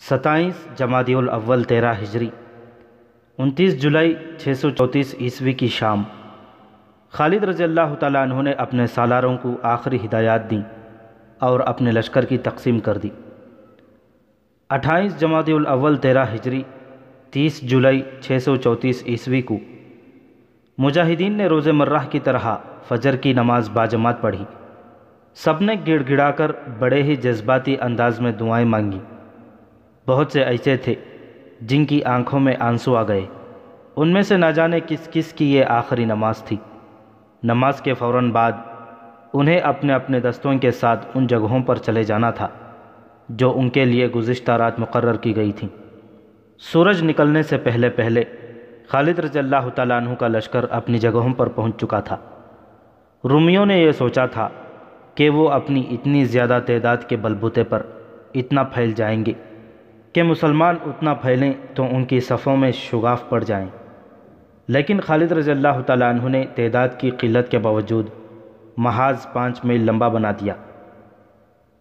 27 جمادی الاول 13 ہجری 29 جولائی 634 عیسوی کی شام خالد رضی اللہ تعالیٰ عنہ نے اپنے سالاروں کو آخری ہدایات دیں اور اپنے لشکر کی تقسیم کر دی۔ 28 جمادی الاول 13 ہجری 30 جولائی 634 عیسوی کو مجاہدین نے روز مرہ کی طرح فجر کی نماز باجماعت پڑھی۔ سب نے گڑ گڑا کر بڑے ہی جذباتی انداز میں دعائیں مانگی۔ بہت سے ایسے تھے جن کی آنکھوں میں آنسو آ گئے۔ ان میں سے نہ جانے کس کس کی یہ آخری نماز تھی۔ نماز کے فوراً بعد انہیں اپنے اپنے دستوں کے ساتھ ان جگہوں پر چلے جانا تھا جو ان کے لیے گزشتہ رات مقرر کی گئی تھیں۔ سورج نکلنے سے پہلے پہلے خالد رضی اللہ تعالیٰ عنہ کا لشکر اپنی جگہوں پر پہنچ چکا تھا۔ رومیوں نے یہ سوچا تھا کہ وہ اپنی اتنی زیادہ تعداد کے بلبوتے پر اتنا پھیل جائیں گے کہ مسلمان اتنا پھیلیں تو ان کی صفوں میں شگاف پڑ جائیں، لیکن خالد رضی اللہ تعالیٰ عنہ نے تعداد کی قلت کے باوجود محاذ 5 میل لمبا بنا دیا۔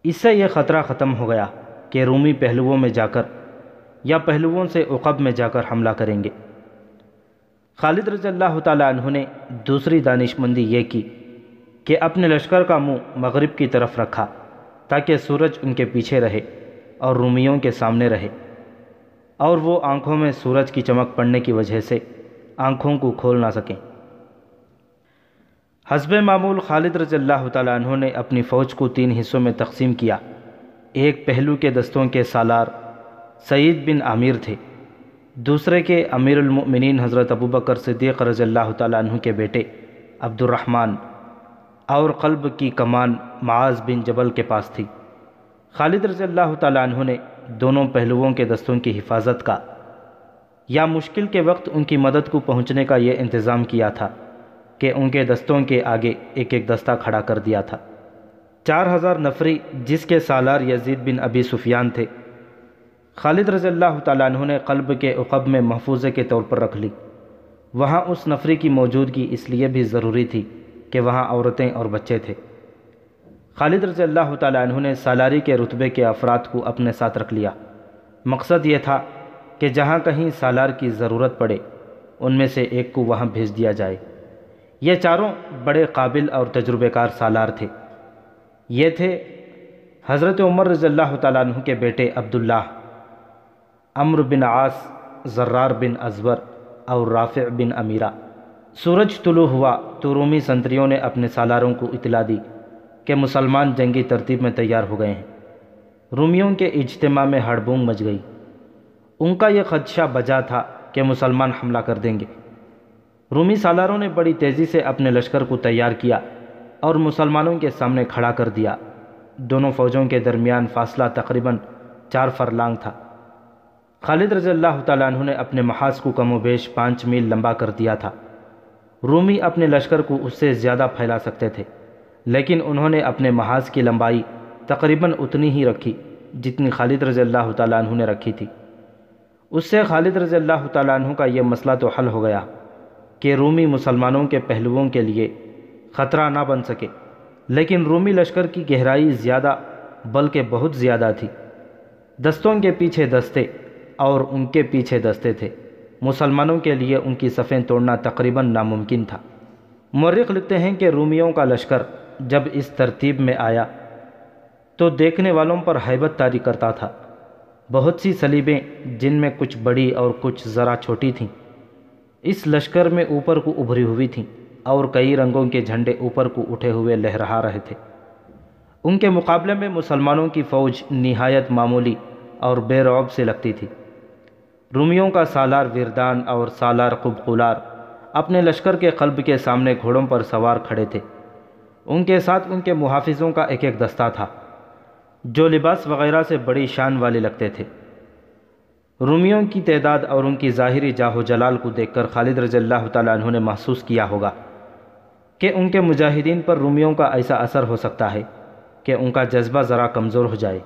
اس سے یہ خطرہ ختم ہو گیا کہ رومی پہلوؤں میں جا کر یا پہلوؤں سے عقب میں جا کر حملہ کریں گے۔ خالد رضی اللہ تعالیٰ عنہ نے دوسری دانشمندی یہ کی کہ اپنے لشکر کا منہ مغرب کی طرف رکھا تاکہ سورج ان کے پیچھے رہے اور رومیوں کے سامنے رہے، اور وہ آنکھوں میں سورج کی چمک پڑنے کی وجہ سے آنکھوں کو کھول نہ سکیں۔ حسب معمول خالد رضی اللہ تعالیٰ عنہ نے اپنی فوج کو 3 حصوں میں تقسیم کیا۔ ایک پہلو کے دستوں کے سالار سعید بن عامر تھے، دوسرے کے امیر المؤمنین حضرت ابوبکر صدیق رضی اللہ تعالیٰ عنہ کے بیٹے عبد الرحمن، اور قلب کی کمان معاذ بن جبل کے پاس تھی۔ خالد رضی اللہ تعالیٰ عنہ نے دونوں پہلوؤں کے دستوں کی حفاظت کا یا مشکل کے وقت ان کی مدد کو پہنچنے کا یہ انتظام کیا تھا کہ ان کے دستوں کے آگے ایک ایک دستہ کھڑا کر دیا تھا۔ 4000 نفری جس کے سالار یزید بن ابی سفیان تھے، خالد رضی اللہ تعالیٰ عنہ نے قلب کے عقب میں محفوظے کے طور پر رکھ لی۔ وہاں اس نفری کی موجودگی اس لیے بھی ضروری تھی کہ وہاں عورتیں اور بچے تھے۔ خالد رضی اللہ تعالیٰ عنہ نے سالاری کے رتبے کے افراد کو اپنے ساتھ رکھ لیا۔ مقصد یہ تھا کہ جہاں کہیں سالار کی ضرورت پڑے ان میں سے ایک کو وہاں بھیج دیا جائے۔ یہ چاروں بڑے قابل اور تجربے کار سالار تھے۔ یہ تھے حضرت عمر رضی اللہ تعالیٰ عنہ کے بیٹے عبداللہ، عمرو بن عاص، زرار بن ازور اور رافع بن امیرہ۔ سورج طلوع ہوا تو رومی سنتریوں نے اپنے سالاروں کو اطلاع دی کہ مسلمان جنگی ترتیب میں تیار ہو گئے ہیں۔ رومیوں کے اجتماع میں ہڑبونگ مچ گئی۔ ان کا یہ خدشہ بجا تھا کہ مسلمان حملہ کر دیں گے۔ رومی سالاروں نے بڑی تیزی سے اپنے لشکر کو تیار کیا اور مسلمانوں کے سامنے کھڑا کر دیا۔ دونوں فوجوں کے درمیان فاصلہ تقریباً 4 فرلانگ تھا۔ خالد رضی اللہ تعالیٰ عنہ نے اپنے محاذ کو کم و بیش 5 میل لمبا کر دیا تھا۔ رومی اپنے لشکر کو اس سے زیادہ پھیلا سکتے تھے، لیکن انہوں نے اپنے محاذ کی لمبائی تقریباً اتنی ہی رکھی جتنی خالد رضی اللہ تعالیٰ عنہ نے رکھی تھی۔ اس سے خالد رضی اللہ تعالیٰ عنہ کا یہ مسئلہ تو حل ہو گیا کہ رومی مسلمانوں کے پہلوؤں کے لیے خطرہ نہ بن سکے، لیکن رومی لشکر کی گہرائی زیادہ بلکہ بہت زیادہ تھی۔ دستوں کے پیچھے دستے اور ان کے پیچھے دستے تھے۔ مسلمانوں کے لیے ان کی صفیں توڑنا تقریباً ناممکن تھا۔ مورخ لکھتے ہیں کہ رومیوں کا لشکر جب اس ترتیب میں آیا تو دیکھنے والوں پر ہیبت طاری کرتا تھا۔ بہت سی صلیبیں جن میں کچھ بڑی اور کچھ ذرا چھوٹی تھیں اس لشکر میں اوپر کو ابھری ہوئی تھیں، اور کئی رنگوں کے جھنڈے اوپر کو اٹھے ہوئے لہرا رہے تھے۔ ان کے مقابلے میں مسلمانوں کی فوج نہایت معمولی اور بے رعب سے لگتی تھی۔ رومیوں کا سالار وردان اور سالار قبقولار اپنے لشکر کے قلب کے سامنے گھوڑوں پر سوار کھڑے تھے۔ ان کے ساتھ ان کے محافظوں کا ایک ایک دستہ تھا جو لباس وغیرہ سے بڑی شان والے لگتے تھے۔ رومیوں کی تعداد اور ان کی ظاہری جاہ و جلال کو دیکھ کر خالد رضی اللہ تعالیٰ عنہ نے محسوس کیا ہوگا کہ ان کے مجاہدین پر رومیوں کا ایسا اثر ہو سکتا ہے کہ ان کا جذبہ ذرا کمزور ہو جائے۔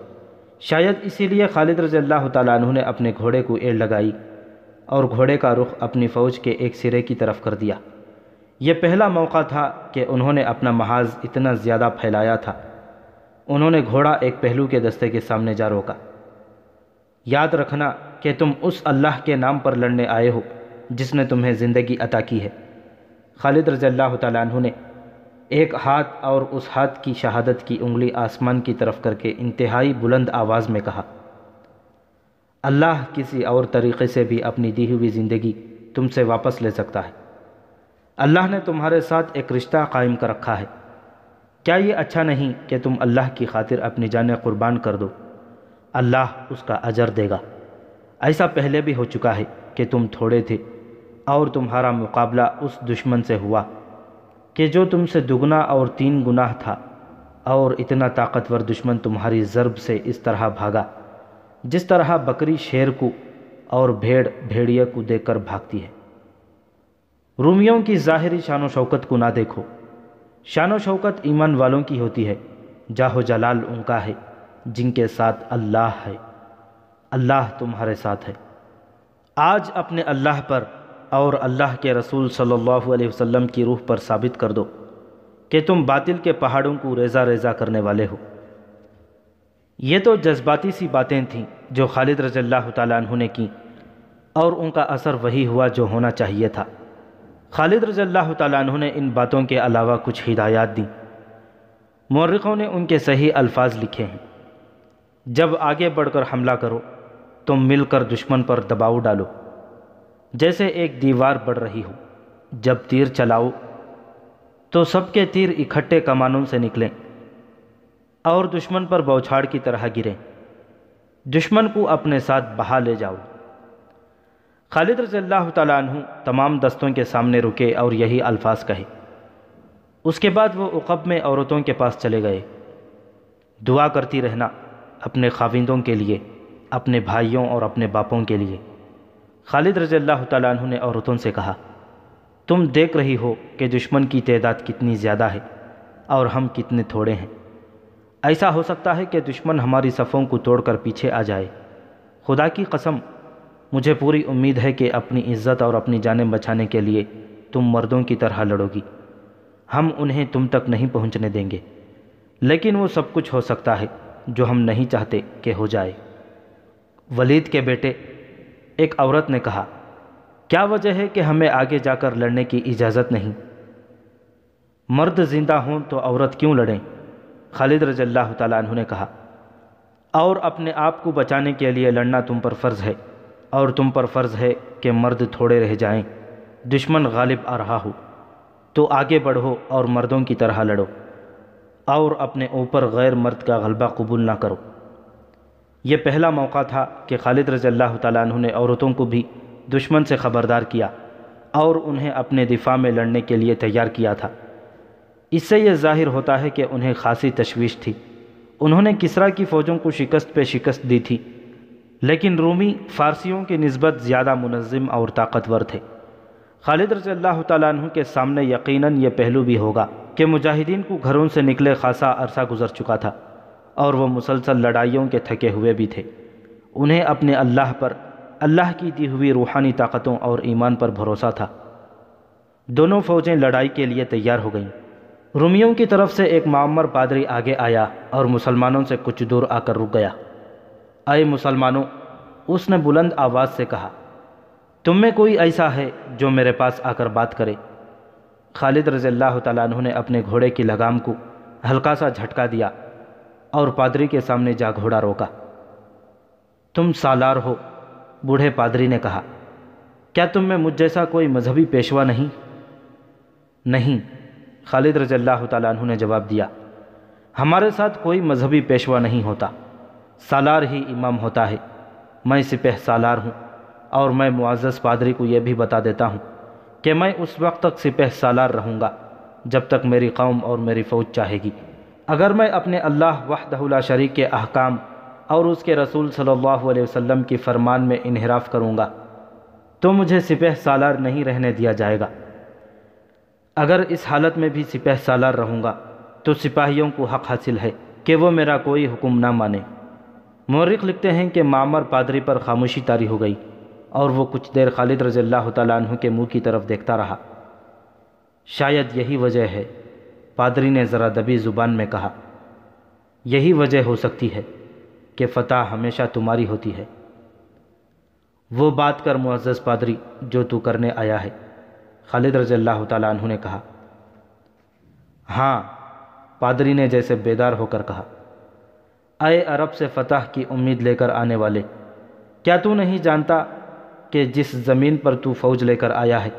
شاید اسی لیے خالد رضی اللہ تعالیٰ عنہ نے اپنے گھوڑے کو ایڑ لگائی اور گھوڑے کا رخ اپنی فوج کے ایک سرے کی طرف کر دیا۔ یہ پہلا موقع تھا کہ انہوں نے اپنا محاذ اتنا زیادہ پھیلایا تھا۔ انہوں نے گھوڑا ایک پہلو کے دستے کے سامنے جا روکا۔ یاد رکھنا کہ تم اس اللہ کے نام پر لڑنے آئے ہو جس نے تمہیں زندگی عطا کی ہے۔ خالد رضی اللہ تعالیٰ عنہ نے ایک ہاتھ اور اس ہاتھ کی شہادت کی انگلی آسمان کی طرف کر کے انتہائی بلند آواز میں کہا، اللہ کسی اور طریقے سے بھی اپنی دی ہوئی زندگی تم سے واپس لے سکتا ہے۔ اللہ نے تمہارے ساتھ ایک رشتہ قائم کر رکھا ہے، کیا یہ اچھا نہیں کہ تم اللہ کی خاطر اپنی جانیں قربان کر دو؟ اللہ اس کا اجر دے گا۔ ایسا پہلے بھی ہو چکا ہے کہ تم تھوڑے تھے اور تمہارا مقابلہ اس دشمن سے ہوا کہ جو تم سے دگنا اور 3 گنا تھا، اور اتنا طاقتور دشمن تمہاری ضرب سے اس طرح بھاگا جس طرح بکری شیر کو اور بھیڑ بھیڑیے کو دیکھ کر بھاگتی ہے۔ رومیوں کی ظاہری شان و شوکت کو نہ دیکھو، شان و شوکت ایمان والوں کی ہوتی ہے، جاہ و جلال ان کا ہے جن کے ساتھ اللہ ہے۔ اللہ تمہارے ساتھ ہے۔ آج اپنے اللہ پر اور اللہ کے رسول صلی اللہ علیہ وسلم کی روح پر ثابت کر دو کہ تم باطل کے پہاڑوں کو ریزہ ریزہ کرنے والے ہو۔ یہ تو جذباتی سی باتیں تھیں جو خالد رضی اللہ تعالیٰ عنہ نے کی، اور ان کا اثر وہی ہوا جو ہونا چاہیے تھا۔ خالد رضی اللہ تعالیٰ عنہ نے ان باتوں کے علاوہ کچھ ہدایات دیں۔ مورخوں نے ان کے صحیح الفاظ لکھے ہیں، جب آگے بڑھ کر حملہ کرو تم مل کر دشمن پر دباؤ ڈالو، جیسے ایک دیوار بڑھ رہی ہو۔ جب تیر چلاؤ تو سب کے تیر اکٹھے کمانوں سے نکلیں اور دشمن پر بوچھاڑ کی طرح گریں، دشمن کو اپنے ساتھ بہا لے جاؤ۔ خالد رضی اللہ تعالیٰ عنہ تمام دستوں کے سامنے رکے اور یہی الفاظ کہے۔ اس کے بعد وہ عقب میں عورتوں کے پاس چلے گئے۔ دعا کرتی رہنا اپنے خاوندوں کے لیے، اپنے بھائیوں اور اپنے باپوں کے لیے۔ خالد رضی اللہ تعالیٰ عنہ نے عورتوں سے کہا، تم دیکھ رہی ہو کہ دشمن کی تعداد کتنی زیادہ ہے اور ہم کتنے تھوڑے ہیں۔ ایسا ہو سکتا ہے کہ دشمن ہماری صفوں کو توڑ کر پیچھے آ جائے۔ خدا کی قسم، مجھے پوری امید ہے کہ اپنی عزت اور اپنی جانیں بچانے کے لیے تم مردوں کی طرح لڑو گی۔ ہم انہیں تم تک نہیں پہنچنے دیں گے، لیکن وہ سب کچھ ہو سکتا ہے جو ہم نہیں چاہتے کہ ہو جائے۔ ولید کے بیٹے ایک عورت نے کہا، کیا وجہ ہے کہ ہمیں آگے جا کر لڑنے کی اجازت نہیں؟ مرد زندہ ہوں تو عورت کیوں لڑیں؟ خالد رضی اللہ تعالیٰ عنہ نے کہا، اور اپنے آپ کو بچانے کے لیے لڑنا تم پر فرض ہے، اور تم پر فرض ہے کہ مرد تھوڑے رہ جائیں، دشمن غالب آ رہا ہو تو آگے بڑھو اور مردوں کی طرح لڑو، اور اپنے اوپر غیر مرد کا غلبہ قبول نہ کرو۔ یہ پہلا موقع تھا کہ خالد رضی اللہ تعالیٰ عنہ نے عورتوں کو بھی دشمن سے خبردار کیا اور انہیں اپنے دفاع میں لڑنے کے لیے تیار کیا تھا۔ اس سے یہ ظاہر ہوتا ہے کہ انہیں خاصی تشویش تھی۔ انہوں نے کسریٰ کی فوجوں کو شکست پہ شکست دی تھی، لیکن رومی فارسیوں کی نسبت زیادہ منظم اور طاقتور تھے۔ خالد رضی اللہ تعالیٰ عنہ کے سامنے یقیناً یہ پہلو بھی ہوگا کہ مجاہدین کو گھروں سے نکلے خاصا عرصہ گزر چکا تھا اور وہ مسلسل لڑائیوں کے تھکے ہوئے بھی تھے۔ انہیں اپنے اللہ پر، اللہ کی دی ہوئی روحانی طاقتوں اور ایمان پر بھروسہ تھا۔ دونوں فوجیں لڑائی کے لیے تیار ہو گئیں۔ رومیوں کی طرف سے ایک معمر پادری آگے آیا اور مسلمانوں سے کچھ دور آ کر رک گیا۔ اے مسلمانوں، اس نے بلند آواز سے کہا، تم میں کوئی ایسا ہے جو میرے پاس آ کر بات کرے؟ خالد رضی اللہ تعالیٰ عنہ نے اپنے گھوڑے کی لگام کو ہلکا سا جھٹکا دیا اور پادری کے سامنے جا گھوڑا روکا۔ تم سالار ہو، بوڑھے پادری نے کہا، کیا تم میں مجھ جیسا کوئی مذہبی پیشوا نہیں؟ نہیں، خالد رضی اللہ تعالیٰ عنہ نے جواب دیا، ہمارے ساتھ کوئی مذہبی پیشوا نہیں ہوتا، سالار ہی امام ہوتا ہے۔ میں سپہ سالار ہوں، اور میں معزز پادری کو یہ بھی بتا دیتا ہوں کہ میں اس وقت تک سپہ سالار رہوں گا جب تک میری قوم اور میری فوج چاہے گی۔ اگر میں اپنے اللہ وحدہ لا شریک کے احکام اور اس کے رسول صلی اللہ علیہ وسلم کی فرمان میں انحراف کروں گا تو مجھے سپہ سالار نہیں رہنے دیا جائے گا۔ اگر اس حالت میں بھی سپہ سالار رہوں گا تو سپاہیوں کو حق حاصل ہے کہ وہ میرا کوئی حکم نہ مانے۔ مورخ لکھتے ہیں کہ معمر پادری پر خاموشی طاری ہو گئی اور وہ کچھ دیر خالد رضی اللہ تعالیٰ عنہ کے منہ کی طرف دیکھتا رہا۔ شاید یہی وجہ ہے، پادری نے ذرا دبی زبان میں کہا، یہی وجہ ہو سکتی ہے کہ فتح ہمیشہ تمہاری ہوتی ہے۔ وہ بات کر معزز پادری جو تو کرنے آیا ہے۔ خالد رضی اللہ تعالیٰ عنہ نے کہا، ہاں۔ پادری نے جیسے بیدار ہو کر کہا، اے عرب سے فتح کی امید لے کر آنے والے، کیا تو نہیں جانتا کہ جس زمین پر تو فوج لے کر آیا ہے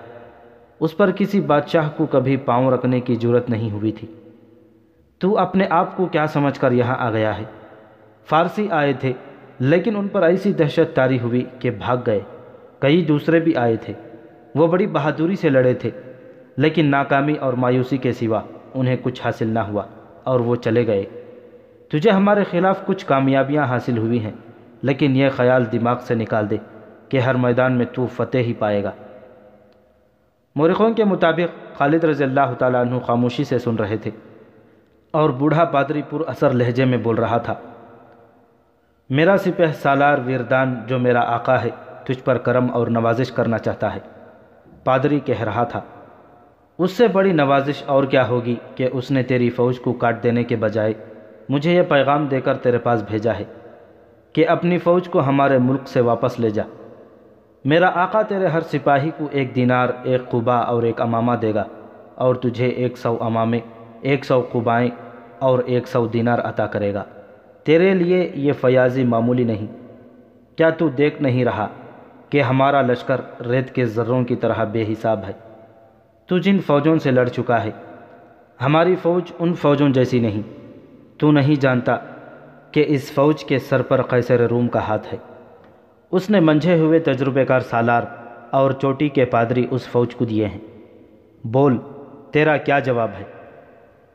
اس پر کسی بادشاہ کو کبھی پاؤں رکھنے کی جرت نہیں ہوئی تھی؟ تو اپنے آپ کو کیا سمجھ کر یہاں آ گیا ہے؟ فارسی آئے تھے لیکن ان پر ایسی دہشت طاری ہوئی کہ بھاگ گئے۔ کئی دوسرے بھی آئے تھے، وہ بڑی بہادری سے لڑے تھے، لیکن ناکامی اور مایوسی کے سوا انہیں کچھ حاصل نہ ہوا اور وہ چلے گئے۔ تجھے ہمارے خلاف کچھ کامیابیاں حاصل ہوئی ہیں، لیکن یہ خیال دماغ سے نکال دے کہ ہر میدان میں تو فتح ہی پائے گا۔ مورخوں کے مطابق خالد رضی اللہ تعالیٰ عنہ خاموشی سے سن رہے تھے اور بوڑھا پادری پر اثر لہجے میں بول رہا تھا، میرا سپہ سالار ویردان جو میرا آقا ہے تجھ پر کرم اور نوازش کرنا چاہتا ہے۔ پادری کہہ رہا تھا، اس سے بڑی نوازش اور کیا ہوگی کہ اس نے تیری فوج کو کاٹ دینے کے بجائے مجھے یہ پیغام دے کر تیرے پاس بھیجا ہے کہ اپنی فوج کو ہمارے ملک سے واپس لے جا۔ میرا آقا تیرے ہر سپاہی کو 1 دینار، 1 قبا اور 1 امامہ دے گا، اور تجھے 100 امامے، 100 قبائیں اور 100 دینار عطا کرے گا۔ تیرے لیے یہ فیاضی معمولی نہیں۔ کیا تو دیکھ نہیں رہا کہ ہمارا لشکر ریت کے ذروں کی طرح بے حساب ہے؟ تو جن فوجوں سے لڑ چکا ہے، ہماری فوج ان فوجوں جیسی نہیں۔ تو نہیں جانتا کہ اس فوج کے سر پر قیصر روم کا ہاتھ ہے۔ اس نے منجھے ہوئے تجربے کار سالار اور چوٹی کے پادری اس فوج کو دیے ہیں۔ بول، تیرا کیا جواب ہے؟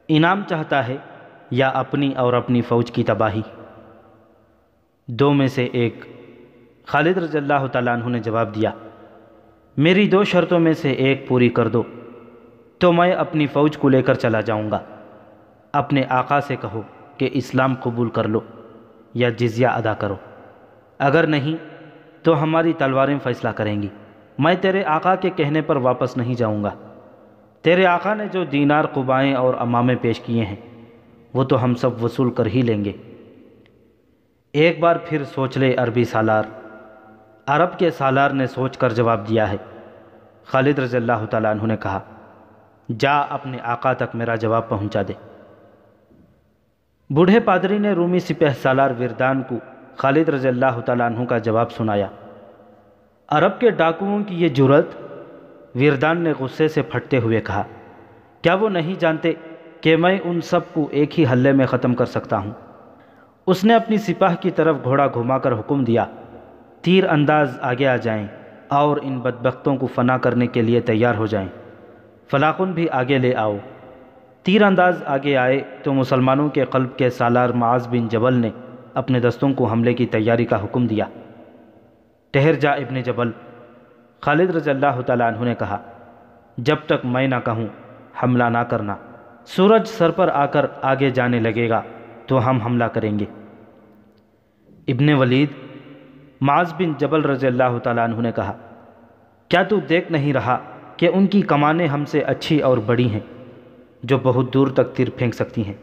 انعام چاہتا ہے یا اپنی اور اپنی فوج کی تباہی؟ 2 میں سے ایک۔ خالد رضی اللہ تعالیٰ عنہ نے جواب دیا، میری 2 شرطوں میں سے ایک پوری کر دو تو میں اپنی فوج کو لے کر چلا جاؤں گا۔ اپنے آقا سے کہو کہ اسلام قبول کر لو یا جزیہ ادا کرو، اگر نہیں تو ہماری تلواریں فیصلہ کریں گی۔ میں تیرے آقا کے کہنے پر واپس نہیں جاؤں گا۔ تیرے آقا نے جو دینار، قبائیں اور امامے پیش کیے ہیں وہ تو ہم سب وصول کر ہی لیں گے۔ ایک بار پھر سوچ لے عربی سالار۔ عرب کے سالار نے سوچ کر جواب دیا ہے۔ خالد رضی اللہ تعالیٰ عنہ نے کہا، جا اپنے آقا تک میرا جواب پہنچا دے۔ بوڑھے پادری نے رومی سپہ سالار ویردان کو خالد رضی اللہ تعالیٰ عنہ کا جواب سنایا۔ عرب کے ڈاکوؤں کی یہ جرأت! ویردان نے غصے سے پھٹتے ہوئے کہا، کیا وہ نہیں جانتے کہ میں ان سب کو ایک ہی حلے میں ختم کر سکتا ہوں؟ اس نے اپنی سپاہ کی طرف گھوڑا گھما کر حکم دیا، تیر انداز آگے آ جائیں اور ان بدبختوں کو فنا کرنے کے لیے تیار ہو جائیں۔ فلاخن بھی آگے لے آؤ۔ تیر انداز آگے آئے تو مسلمانوں کے قلب کے سالار معاذ بن جبل نے اپنے دستوں کو حملے کی تیاری کا حکم دیا۔ ٹھہر جا ابن جبل، خالد رضی اللہ تعالیٰ عنہ نے کہا، جب تک میں نہ کہوں حملہ نہ کرنا۔ سورج سر پر آ کر آگے جانے لگے گا تو ہم حملہ کریں گے۔ ابن ولید، معاذ بن جبل رضی اللہ تعالیٰ عنہ نے کہا، کیا تو دیکھ نہیں رہا کہ ان کی کمانیں ہم سے اچھی اور بڑی ہیں جو بہت دور تک تیر پھینک سکتی ہیں؟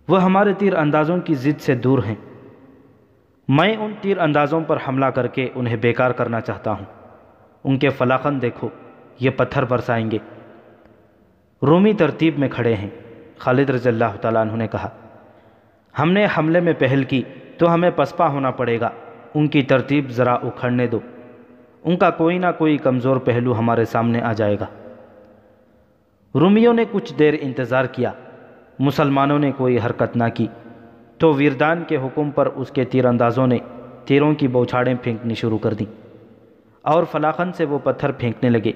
وہ ہمارے تیر اندازوں کی ضد سے دور ہیں۔ میں ان تیر اندازوں پر حملہ کر کے انہیں بیکار کرنا چاہتا ہوں۔ ان کے فلاخن دیکھو، یہ پتھر برسائیں گے۔ رومی ترتیب میں کھڑے ہیں۔ خالد رضی اللہ تعالیٰ عنہ نے کہا، ہم نے حملے میں پہل کی تو ہمیں پسپا ہونا پڑے گا۔ ان کی ترتیب ذرا اکھڑنے دو، ان کا کوئی نہ کوئی کمزور پہلو ہمارے سامنے آ جائے گا۔ رومیوں نے کچھ دیر انتظار کیا، مسلمانوں نے کوئی حرکت نہ کی تو ویردان کے حکم پر اس کے تیر اندازوں نے تیروں کی بوچھاڑیں پھینکنی شروع کر دیں اور فلاخن سے وہ پتھر پھینکنے لگے۔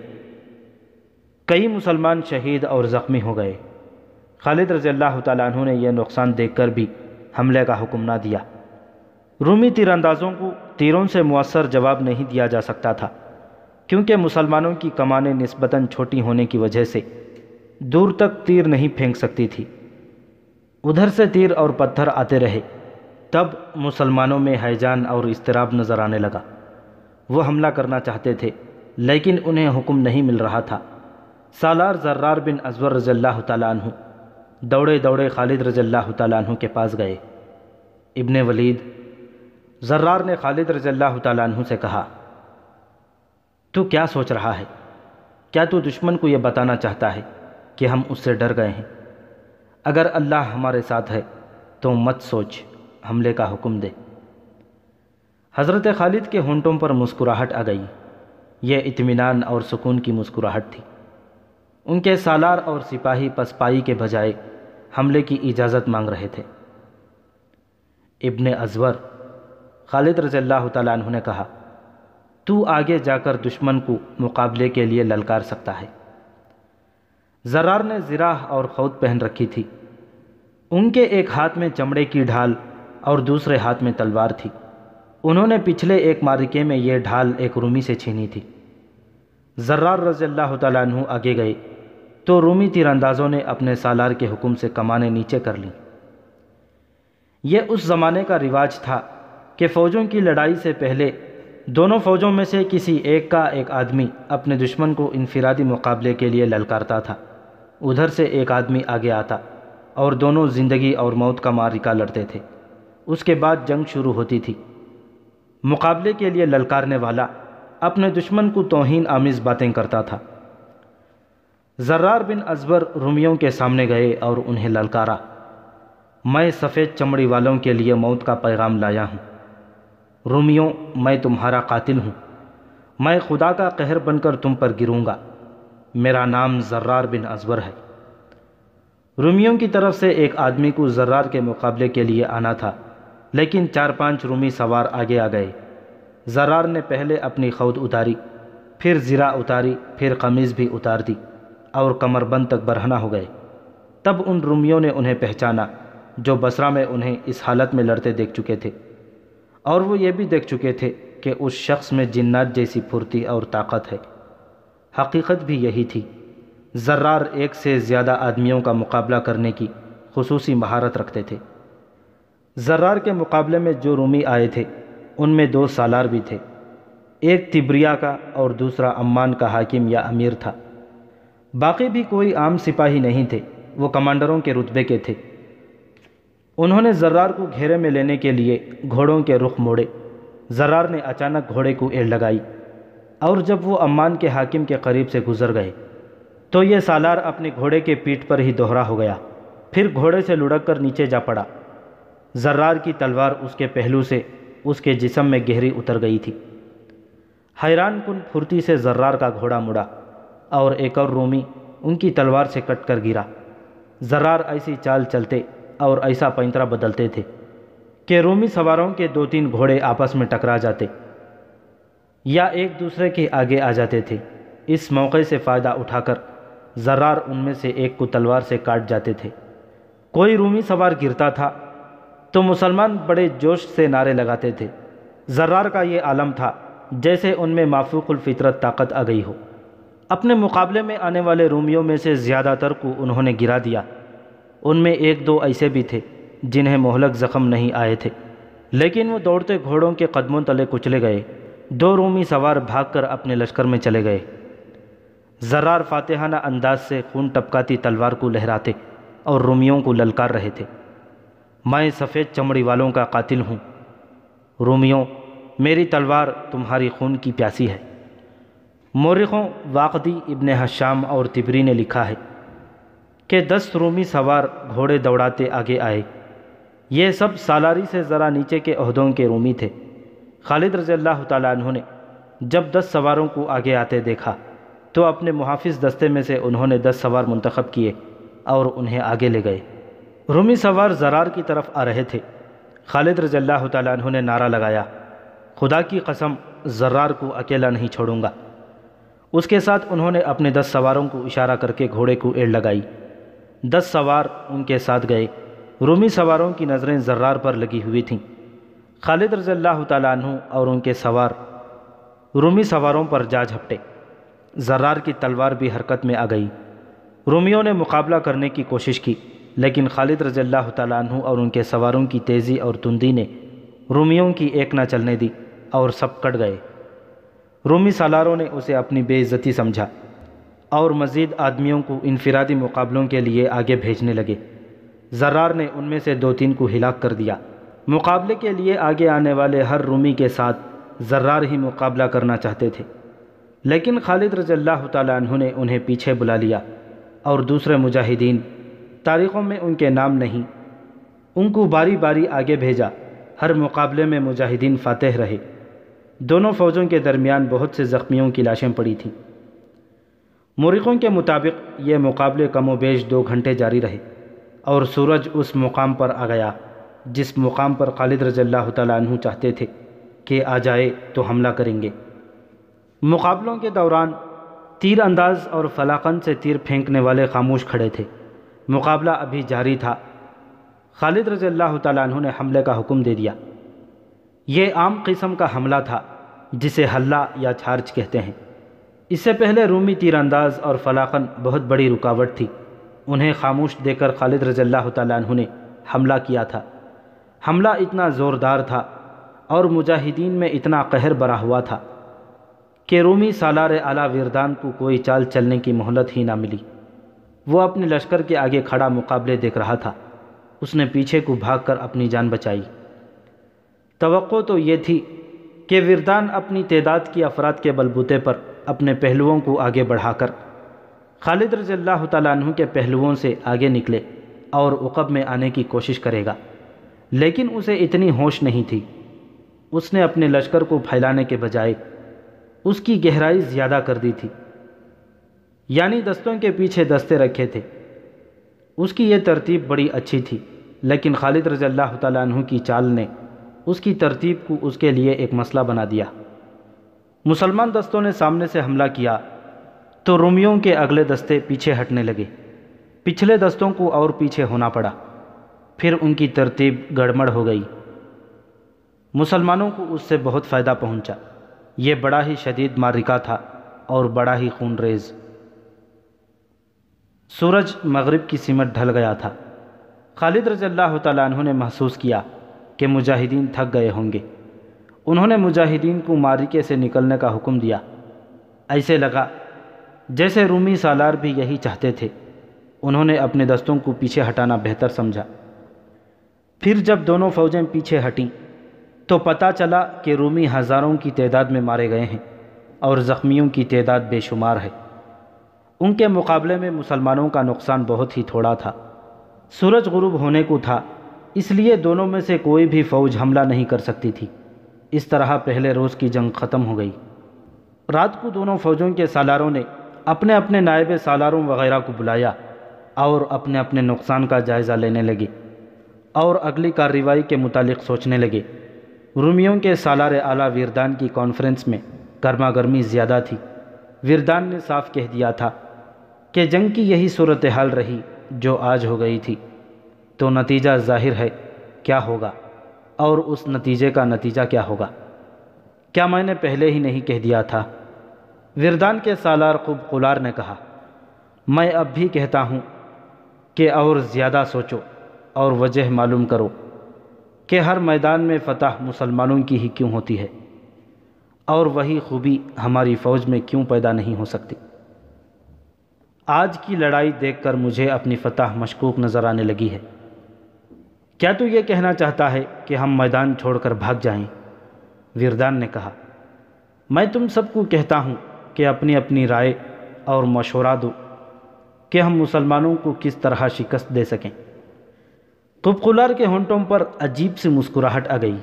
کئی مسلمان شہید اور زخمی ہو گئے۔ خالد رضی اللہ تعالیٰ عنہ نے یہ نقصان دیکھ کر بھی حملے کا حکم نہ دیا۔ رومی تیر اندازوں کو تیروں سے مؤثر جواب نہیں دیا جا سکتا تھا، کیونکہ مسلمانوں کی کمانیں نسبتاً چھوٹی ہونے کی وجہ سے دور تک تیر نہیں پھینک سکتی تھی۔ ادھر سے تیر اور پتھر آتے رہے، تب مسلمانوں میں ہیجان اور اضطراب نظر آنے لگا۔ وہ حملہ کرنا چاہتے تھے لیکن انہیں حکم نہیں مل رہا تھا۔ سالار زرار بن ازور رضی اللہ تعالیٰ عنہ دوڑے دوڑے خالد رضی اللہ تعالیٰ عنہ کے پاس گئے۔ ابن ولید، زرار نے خالد رضی اللہ تعالیٰ عنہ سے کہا، تو کیا سوچ رہا ہے؟ کیا تو دشمن کو یہ بتانا چاہتا ہے کہ ہم اس سے ڈر گئے ہیں؟ اگر اللہ ہمارے ساتھ ہے تو مت سوچ، حملے کا حکم دے۔ حضرت خالد کے ہونٹوں پر مسکراہٹ آ گئی۔ یہ اطمینان اور سکون کی مسکراہٹ تھی۔ ان کے سالار اور سپاہی پسپائی کے بجائے حملے کی اجازت مانگ رہے تھے۔ ابن ازور، خالد رضی اللہ تعالیٰ عنہ نے کہا، تو آگے جا کر دشمن کو مقابلے کے لیے للکار سکتا ہے۔ زرار نے زراح اور خود پہن رکھی تھی۔ ان کے ایک ہاتھ میں چمڑے کی ڈھال اور دوسرے ہاتھ میں تلوار تھی۔ انہوں نے پچھلے ایک معرکے میں یہ ڈھال ایک رومی سے چھینی تھی۔ زرار رضی اللہ تعالیٰ عنہ آگے گئے تو رومی تیر اندازوں نے اپنے سالار کے حکم سے کمانیں نیچے کر لیں۔ یہ اس زمانے کا رواج تھا کہ فوجوں کی لڑائی سے پہلے دونوں فوجوں میں سے کسی ایک کا ایک آدمی اپنے دشمن کو انفرادی مقابلے کے لیے للکارتا تھا۔ ادھر سے ایک آدمی آگے آتا اور دونوں زندگی اور موت کا معرکہ لڑتے تھے۔ اس کے بعد جنگ شروع ہوتی تھی۔ مقابلے کے لیے للکارنے والا اپنے دشمن کو توہین آمیز باتیں کرتا تھا۔ زرار بن ازور رومیوں کے سامنے گئے اور انہیں للکارا، میں سفید چمڑی والوں کے لیے موت کا پیغام لایا ہوں۔ رومیوں، میں تمہارا قاتل ہوں۔ میں خدا کا قہر بن کر تم پر گروں گا۔ میرا نام زرار بن ازور ہے۔ رومیوں کی طرف سے ایک آدمی کو زرار کے مقابلے کے لیے آنا تھا، لیکن 4-5 رومی سوار آگے آ گئے۔ زرار نے پہلے اپنی خود اتاری، پھر زرہ اتاری، پھر قمیض بھی اتار دی اور کمر بند تک برہنہ ہو گئے۔ تب ان رومیوں نے انہیں پہچانا جو بصرہ میں انہیں اس حالت میں لڑتے دیکھ چکے تھے، اور وہ یہ بھی دیکھ چکے تھے کہ اس شخص میں جنات جیسی پھرتی اور طاقت ہے۔ حقیقت بھی یہی تھی۔ زرار ایک سے زیادہ آدمیوں کا مقابلہ کرنے کی خصوصی مہارت رکھتے تھے۔ زرار کے مقابلے میں جو رومی آئے تھے ان میں 2 سالار بھی تھے۔ ایک تبریہ کا اور دوسرا عمان کا حاکم یا امیر تھا۔ باقی بھی کوئی عام سپاہی نہیں تھے، وہ کمانڈروں کے رتبے کے تھے۔ انہوں نے زرار کو گھیرے میں لینے کے لیے گھوڑوں کے رخ موڑے۔ زرار نے اچانک گھوڑے کو ایڑ لگائی، اور جب وہ عمان کے حاکم کے قریب سے گزر گئے تو یہ سالار اپنے گھوڑے کے پیٹھ پر ہی دوہرا ہو گیا، پھر گھوڑے سے لڑک کر نیچے جا پڑا۔ زرار کی تلوار اس کے پہلو سے اس کے جسم میں گہری اتر گئی تھی۔ حیران کن پھرتی سے زرار کا گھوڑا مڑا اور ایک اور رومی ان کی تلوار سے کٹ کر گرا۔ زرار ایسی چال چلتے اور ایسا پینترا بدلتے تھے کہ رومی سواروں کے 2-3 گھوڑے آپس میں ٹکرا جاتے یا ایک دوسرے کے آگے آ جاتے تھے۔ اس موقع سے فائدہ اٹھا کر زرار ان میں سے ایک کو تلوار سے کاٹ جاتے تھے۔ کوئی رومی سوار گرتا تھا تو مسلمان بڑے جوش سے نعرے لگاتے تھے۔ زرار کا یہ عالم تھا جیسے ان میں مافوق الفطرت طاقت آ گئی ہو۔ اپنے مقابلے میں آنے والے رومیوں میں سے زیادہ تر کو انہوں نے گرا دیا۔ ان میں 1-2 ایسے بھی تھے جنہیں مہلک زخم نہیں آئے تھے، لیکن وہ دوڑتے گھوڑوں کے قدموں تلے کچلے گئے۔ 2 رومی سوار بھاگ کر اپنے لشکر میں چلے گئے۔ زرار فاتحانہ انداز سے خون ٹپکاتی تلوار کو لہراتے اور رومیوں کو للکار رہے تھے، میں سفید چمڑی والوں کا قاتل ہوں۔ رومیوں، میری تلوار تمہاری خون کی پیاسی ہے۔ مورخوں واقدی، ابن حشام اور طبری نے لکھا ہے کہ 10 رومی سوار گھوڑے دوڑاتے آگے آئے۔ یہ سب سالاری سے ذرا نیچے کے عہدوں کے رومی تھے۔ خالد رضی اللہ تعالیٰ عنہ نے جب 10 سواروں کو آگے آتے دیکھا تو اپنے محافظ دستے میں سے انہوں نے 10 سوار منتخب کیے اور انہیں آگے لے گئے۔ رومی سوار زرار کی طرف آ رہے تھے۔ خالد رضی اللہ تعالیٰ عنہ نے نعرہ لگایا، خدا کی قسم، زرار کو اکیلا نہیں چھوڑوں گا۔ اس کے ساتھ انہوں نے اپنے 10 سواروں کو اشارہ کر کے گھوڑے کو ایڑ لگائی۔ 10 سوار ان کے ساتھ گئے۔ رومی سواروں کی نظریں زرار پر لگی ہوئی تھیں۔ خالد رضی اللہ تعالیٰ عنہ اور ان کے سوار رومی سواروں پر جا جھپٹے۔ زرار کی تلوار بھی حرکت میں آ گئی۔ رومیوں نے مقابلہ کرنے کی کوشش کی، لیکن خالد رضی اللہ تعالیٰ عنہ اور ان کے سواروں کی تیزی اور تندی نے رومیوں کی ایک نہ چلنے دی اور سب کٹ گئے۔ رومی سالاروں نے اسے اپنی بے عزتی سمجھا اور مزید آدمیوں کو انفرادی مقابلوں کے لیے آگے بھیجنے لگے۔ زرار نے ان میں سے 2-3 کو ہلاک کر دیا۔ مقابلے کے لیے آگے آنے والے ہر رومی کے ساتھ زرار ہی مقابلہ کرنا چاہتے تھے۔ لیکن خالد رضی اللہ تعالیٰ عنہ نے انہیں پیچھے بلا لیا اور دوسرے مجاہدین، تاریخوں میں ان کے نام نہیں، ان کو باری باری آگے بھیجا۔ ہر مقابلے میں مجاہدین فاتح رہے۔ دونوں فوجوں کے درمیان بہت سے زخمیوں کی لاشیں پڑی تھیں۔ مورخوں کے مطابق یہ مقابلے کم و بیش 2 گھنٹے جاری رہے اور سورج اس مقام پر آ گیا جس مقام پر خالد رضی اللہ تعالیٰ عنہ چاہتے تھے کہ آ جائے تو حملہ کریں گے۔ مقابلوں کے دوران تیر انداز اور فلاقن سے تیر پھینکنے والے خاموش کھڑے تھے۔ مقابلہ ابھی جاری تھا۔ خالد رضی اللہ تعالیٰ عنہ نے حملے کا حکم دے دیا۔ یہ عام قسم کا حملہ تھا جسے حلہ یا چارج کہتے ہیں۔ اس سے پہلے رومی تیر انداز اور فلاقن بہت بڑی رکاوٹ تھی۔ انہیں خاموش دے کر خالد رضی اللہ تعالیٰ عنہ نے حملہ کیا تھا۔ حملہ اتنا زوردار تھا اور مجاہدین میں اتنا قہر بھرا ہوا تھا کہ رومی سالار اعلیٰ وردان کو کوئی چال چلنے کی مہلت ہی نہ ملی۔ وہ اپنے لشکر کے آگے کھڑا مقابلے دیکھ رہا تھا۔ اس نے پیچھے کو بھاگ کر اپنی جان بچائی۔ توقع تو یہ تھی کہ وردان اپنی تعداد کی افراد کے بلبوتے پر اپنے پہلوؤں کو آگے بڑھا کر خالد رضی اللہ تعالیٰ عنہ کے پہلوؤں سے آگے نکلے اور عقب میں آنے کی کوشش کرے گا، لیکن اسے اتنی ہوش نہیں تھی۔ اس نے اپنے لشکر کو پھیلانے کے بجائے اس کی گہرائی زیادہ کر دی تھی، یعنی دستوں کے پیچھے دستے رکھے تھے۔ اس کی یہ ترتیب بڑی اچھی تھی، لیکن خالد رضی اللہ تعالیٰ عنہ کی چال نے اس کی ترتیب کو اس کے لیے ایک مسئلہ بنا دیا۔ مسلمان دستوں نے سامنے سے حملہ کیا تو رومیوں کے اگلے دستے پیچھے ہٹنے لگے۔ پچھلے دستوں کو اور پیچھے ہونا پڑا۔ پھر ان کی ترتیب گڑبڑ ہو گئی۔ مسلمانوں کو اس سے بہت فائدہ پہنچا۔ یہ بڑا ہی شدید معرکہ تھا اور بڑا ہی خون ریز۔ سورج مغرب کی سمت ڈھل گیا تھا۔ خالد رضی اللہ تعالیٰ عنہ نے محسوس کیا کہ مجاہدین تھک گئے ہوں گے۔ انہوں نے مجاہدین کو معرکے سے نکلنے کا حکم دیا۔ ایسے لگا جیسے رومی سالار بھی یہی چاہتے تھے۔ انہوں نے اپنے دستوں کو پیچھے ہٹانا بہتر سمجھا۔ پھر جب دونوں فوجیں پیچھے ہٹیں تو پتہ چلا کہ رومی ہزاروں کی تعداد میں مارے گئے ہیں اور زخمیوں کی تعداد بے شمار ہے۔ ان کے مقابلے میں مسلمانوں کا نقصان بہت ہی تھوڑا تھا۔ سورج غروب ہونے کو تھا، اس لیے دونوں میں سے کوئی بھی فوج حملہ نہیں کر سکتی تھی۔ اس طرح پہلے روز کی جنگ ختم ہو گئی۔ رات کو دونوں فوجوں کے سالاروں نے اپنے اپنے نائب سالاروں وغیرہ کو بلایا اور اپنے اپنے نقصان کا جائزہ لینے لگے اور اگلی کارروائی کے متعلق سوچنے لگے۔ رومیوں کے سالار اعلیٰ وردان کی کانفرنس میں گرما گرمی زیادہ تھی۔ وردان نے صاف کہہ دیا تھا کہ جنگ کی یہی صورتحال رہی جو آج ہو گئی تھی، تو نتیجہ ظاہر ہے کیا ہوگا، اور اس نتیجے کا نتیجہ کیا ہوگا؟ کیا میں نے پہلے ہی نہیں کہہ دیا تھا؟ وردان کے سالار قبقلار نے کہا، میں اب بھی کہتا ہوں کہ اور زیادہ سوچو اور وجہ معلوم کرو کہ ہر میدان میں فتح مسلمانوں کی ہی کیوں ہوتی ہے، اور وہی خوبی ہماری فوج میں کیوں پیدا نہیں ہو سکتی؟ آج کی لڑائی دیکھ کر مجھے اپنی فتح مشکوک نظر آنے لگی ہے۔ کیا تو یہ کہنا چاہتا ہے کہ ہم میدان چھوڑ کر بھاگ جائیں؟ وردان نے کہا، میں تم سب کو کہتا ہوں کہ اپنی اپنی رائے اور مشورہ دو کہ ہم مسلمانوں کو کس طرح شکست دے سکیں۔ قبقلار کے ہونٹوں پر عجیب سی مسکراہٹ آ گئی۔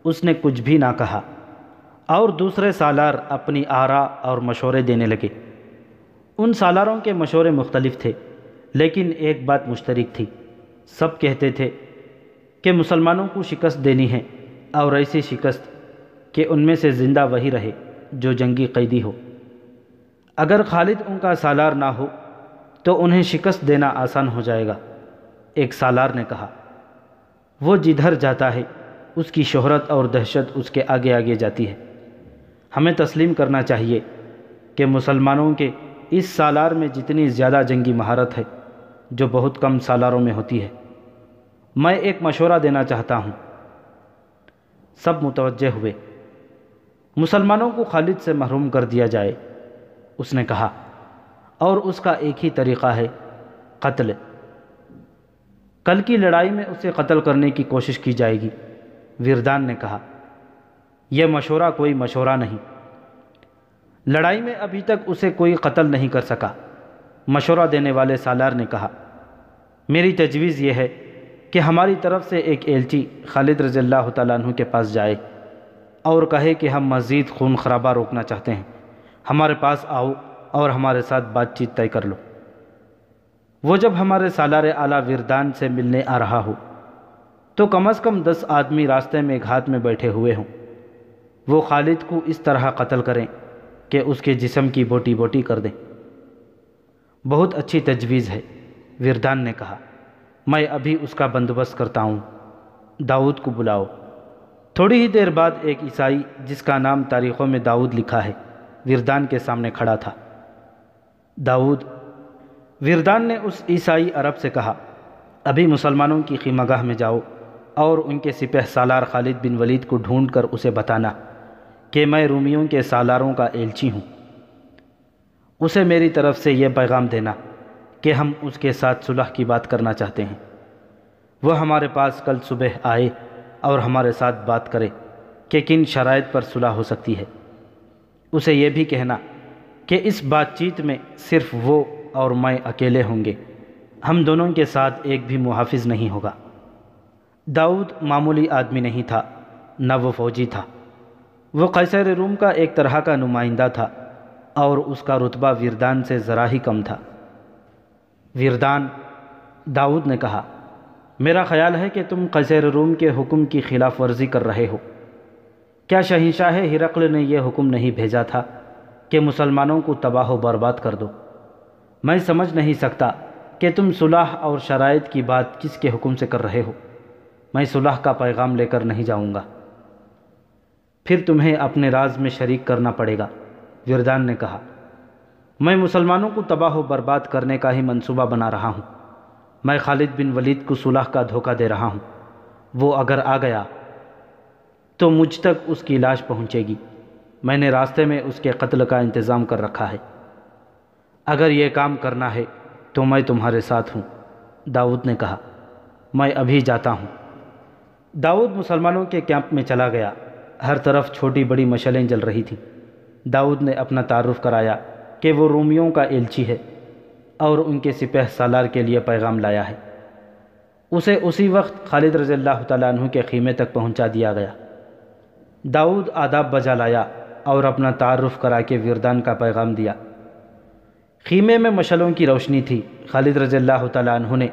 اس نے کچھ بھی نہ کہا اور دوسرے سالار اپنی آراء اور مشورے دینے لگے۔ ان سالاروں کے مشورے مختلف تھے، لیکن ایک بات مشترک تھی۔ سب کہتے تھے کہ مسلمانوں کو شکست دینی ہے، اور ایسی شکست کہ ان میں سے زندہ وہی رہے جو جنگی قیدی ہو۔ اگر خالد ان کا سالار نہ ہو تو انہیں شکست دینا آسان ہو جائے گا۔ ایک سالار نے کہا، وہ جدھر جاتا ہے اس کی شہرت اور دہشت اس کے آگے آگے جاتی ہے۔ ہمیں تسلیم کرنا چاہیے کہ مسلمانوں کے اس سالار میں جتنی زیادہ جنگی مہارت ہے جو بہت کم سالاروں میں ہوتی ہے۔ میں ایک مشورہ دینا چاہتا ہوں۔ سب متوجہ ہوئے۔ مسلمانوں کو خالد سے محروم کر دیا جائے، اس نے کہا، اور اس کا ایک ہی طریقہ ہے، قتل۔ کل کی لڑائی میں اسے قتل کرنے کی کوشش کی جائے گی۔ وردان نے کہا، یہ مشورہ کوئی مشورہ نہیں۔ لڑائی میں ابھی تک اسے کوئی قتل نہیں کر سکا۔ مشورہ دینے والے سالار نے کہا، میری تجویز یہ ہے کہ ہماری طرف سے ایک ایلچی خالد رضی اللہ تعالیٰ عنہ کے پاس جائے اور کہے کہ ہم مزید خون خرابہ روکنا چاہتے ہیں، ہمارے پاس آؤ اور ہمارے ساتھ بات چیت طے کر لو۔ وہ جب ہمارے سالار اعلیٰ وردان سے ملنے آ رہا ہو تو کم از کم 10 آدمی راستے میں گھات میں بیٹھے ہوئے ہوں، وہ خالد کو اس طرح قتل کریں کہ اس کے جسم کی بوٹی بوٹی کر دیں۔ بہت اچھی تجویز ہے، وردان نے کہا، میں ابھی اس کا بندوبست کرتا ہوں، داؤد کو بلاؤ۔ تھوڑی ہی دیر بعد ایک عیسائی جس کا نام تاریخوں میں داؤد لکھا ہے وردان کے سامنے کھڑا تھا۔ داؤد، وردان نے اس عیسائی عرب سے کہا، ابھی مسلمانوں کی خیمگاہ میں جاؤ اور ان کے سپہ سالار خالد بن ولید کو ڈھونڈ کر اسے بتانا کہ میں رومیوں کے سالاروں کا ایلچی ہوں۔ اسے میری طرف سے یہ پیغام دینا کہ ہم اس کے ساتھ صلح کی بات کرنا چاہتے ہیں۔ وہ ہمارے پاس کل صبح آئے اور ہمارے ساتھ بات کرے کہ کن شرائط پر صلح ہو سکتی ہے۔ اسے یہ بھی کہنا کہ اس بات چیت میں صرف وہ اور میں اکیلے ہوں گے، ہم دونوں کے ساتھ ایک بھی محافظ نہیں ہوگا۔ داؤد معمولی آدمی نہیں تھا، نہ وہ فوجی تھا، وہ قیصر روم کا ایک طرح کا نمائندہ تھا اور اس کا رتبہ وردان سے ذرا ہی کم تھا۔ وردان، داؤد نے کہا، میرا خیال ہے کہ تم قیصر روم کے حکم کی خلاف ورزی کر رہے ہو۔ کیا شہنشاہ ہرقل نے یہ حکم نہیں بھیجا تھا کہ مسلمانوں کو تباہ و برباد کر دو؟ میں سمجھ نہیں سکتا کہ تم صلح اور شرائط کی بات کس کے حکم سے کر رہے ہو۔ میں صلح کا پیغام لے کر نہیں جاؤں گا، پھر تمہیں اپنے راز میں شریک کرنا پڑے گا۔ وردان نے کہا، میں مسلمانوں کو تباہ و برباد کرنے کا ہی منصوبہ بنا رہا ہوں۔ میں خالد بن ولید کو صلح کا دھوکہ دے رہا ہوں۔ وہ اگر آ گیا تو مجھ تک اس کی لاش پہنچے گی۔ میں نے راستے میں اس کے قتل کا انتظام کر رکھا ہے۔ اگر یہ کام کرنا ہے تو میں تمہارے ساتھ ہوں۔ داؤد نے کہا، میں ابھی جاتا ہوں۔ داؤد مسلمانوں کے کیمپ میں چلا گیا۔ ہر طرف چھوٹی بڑی مشعلیں جل رہی تھیں۔ داؤد نے اپنا تعارف کرایا کہ وہ رومیوں کا ایلچی ہے اور ان کے سپہ سالار کے لیے پیغام لایا ہے۔ اسے اسی وقت خالد رضی اللہ تعالیٰ عنہ کے خیمے تک پہنچا دیا گیا۔ داؤد آداب بجا لایا اور اپنا تعارف کرا کے وردان کا پیغام دیا۔ خیمے میں مشعلوں کی روشنی تھی۔ خالد رضی اللہ تعالیٰ عنہ نے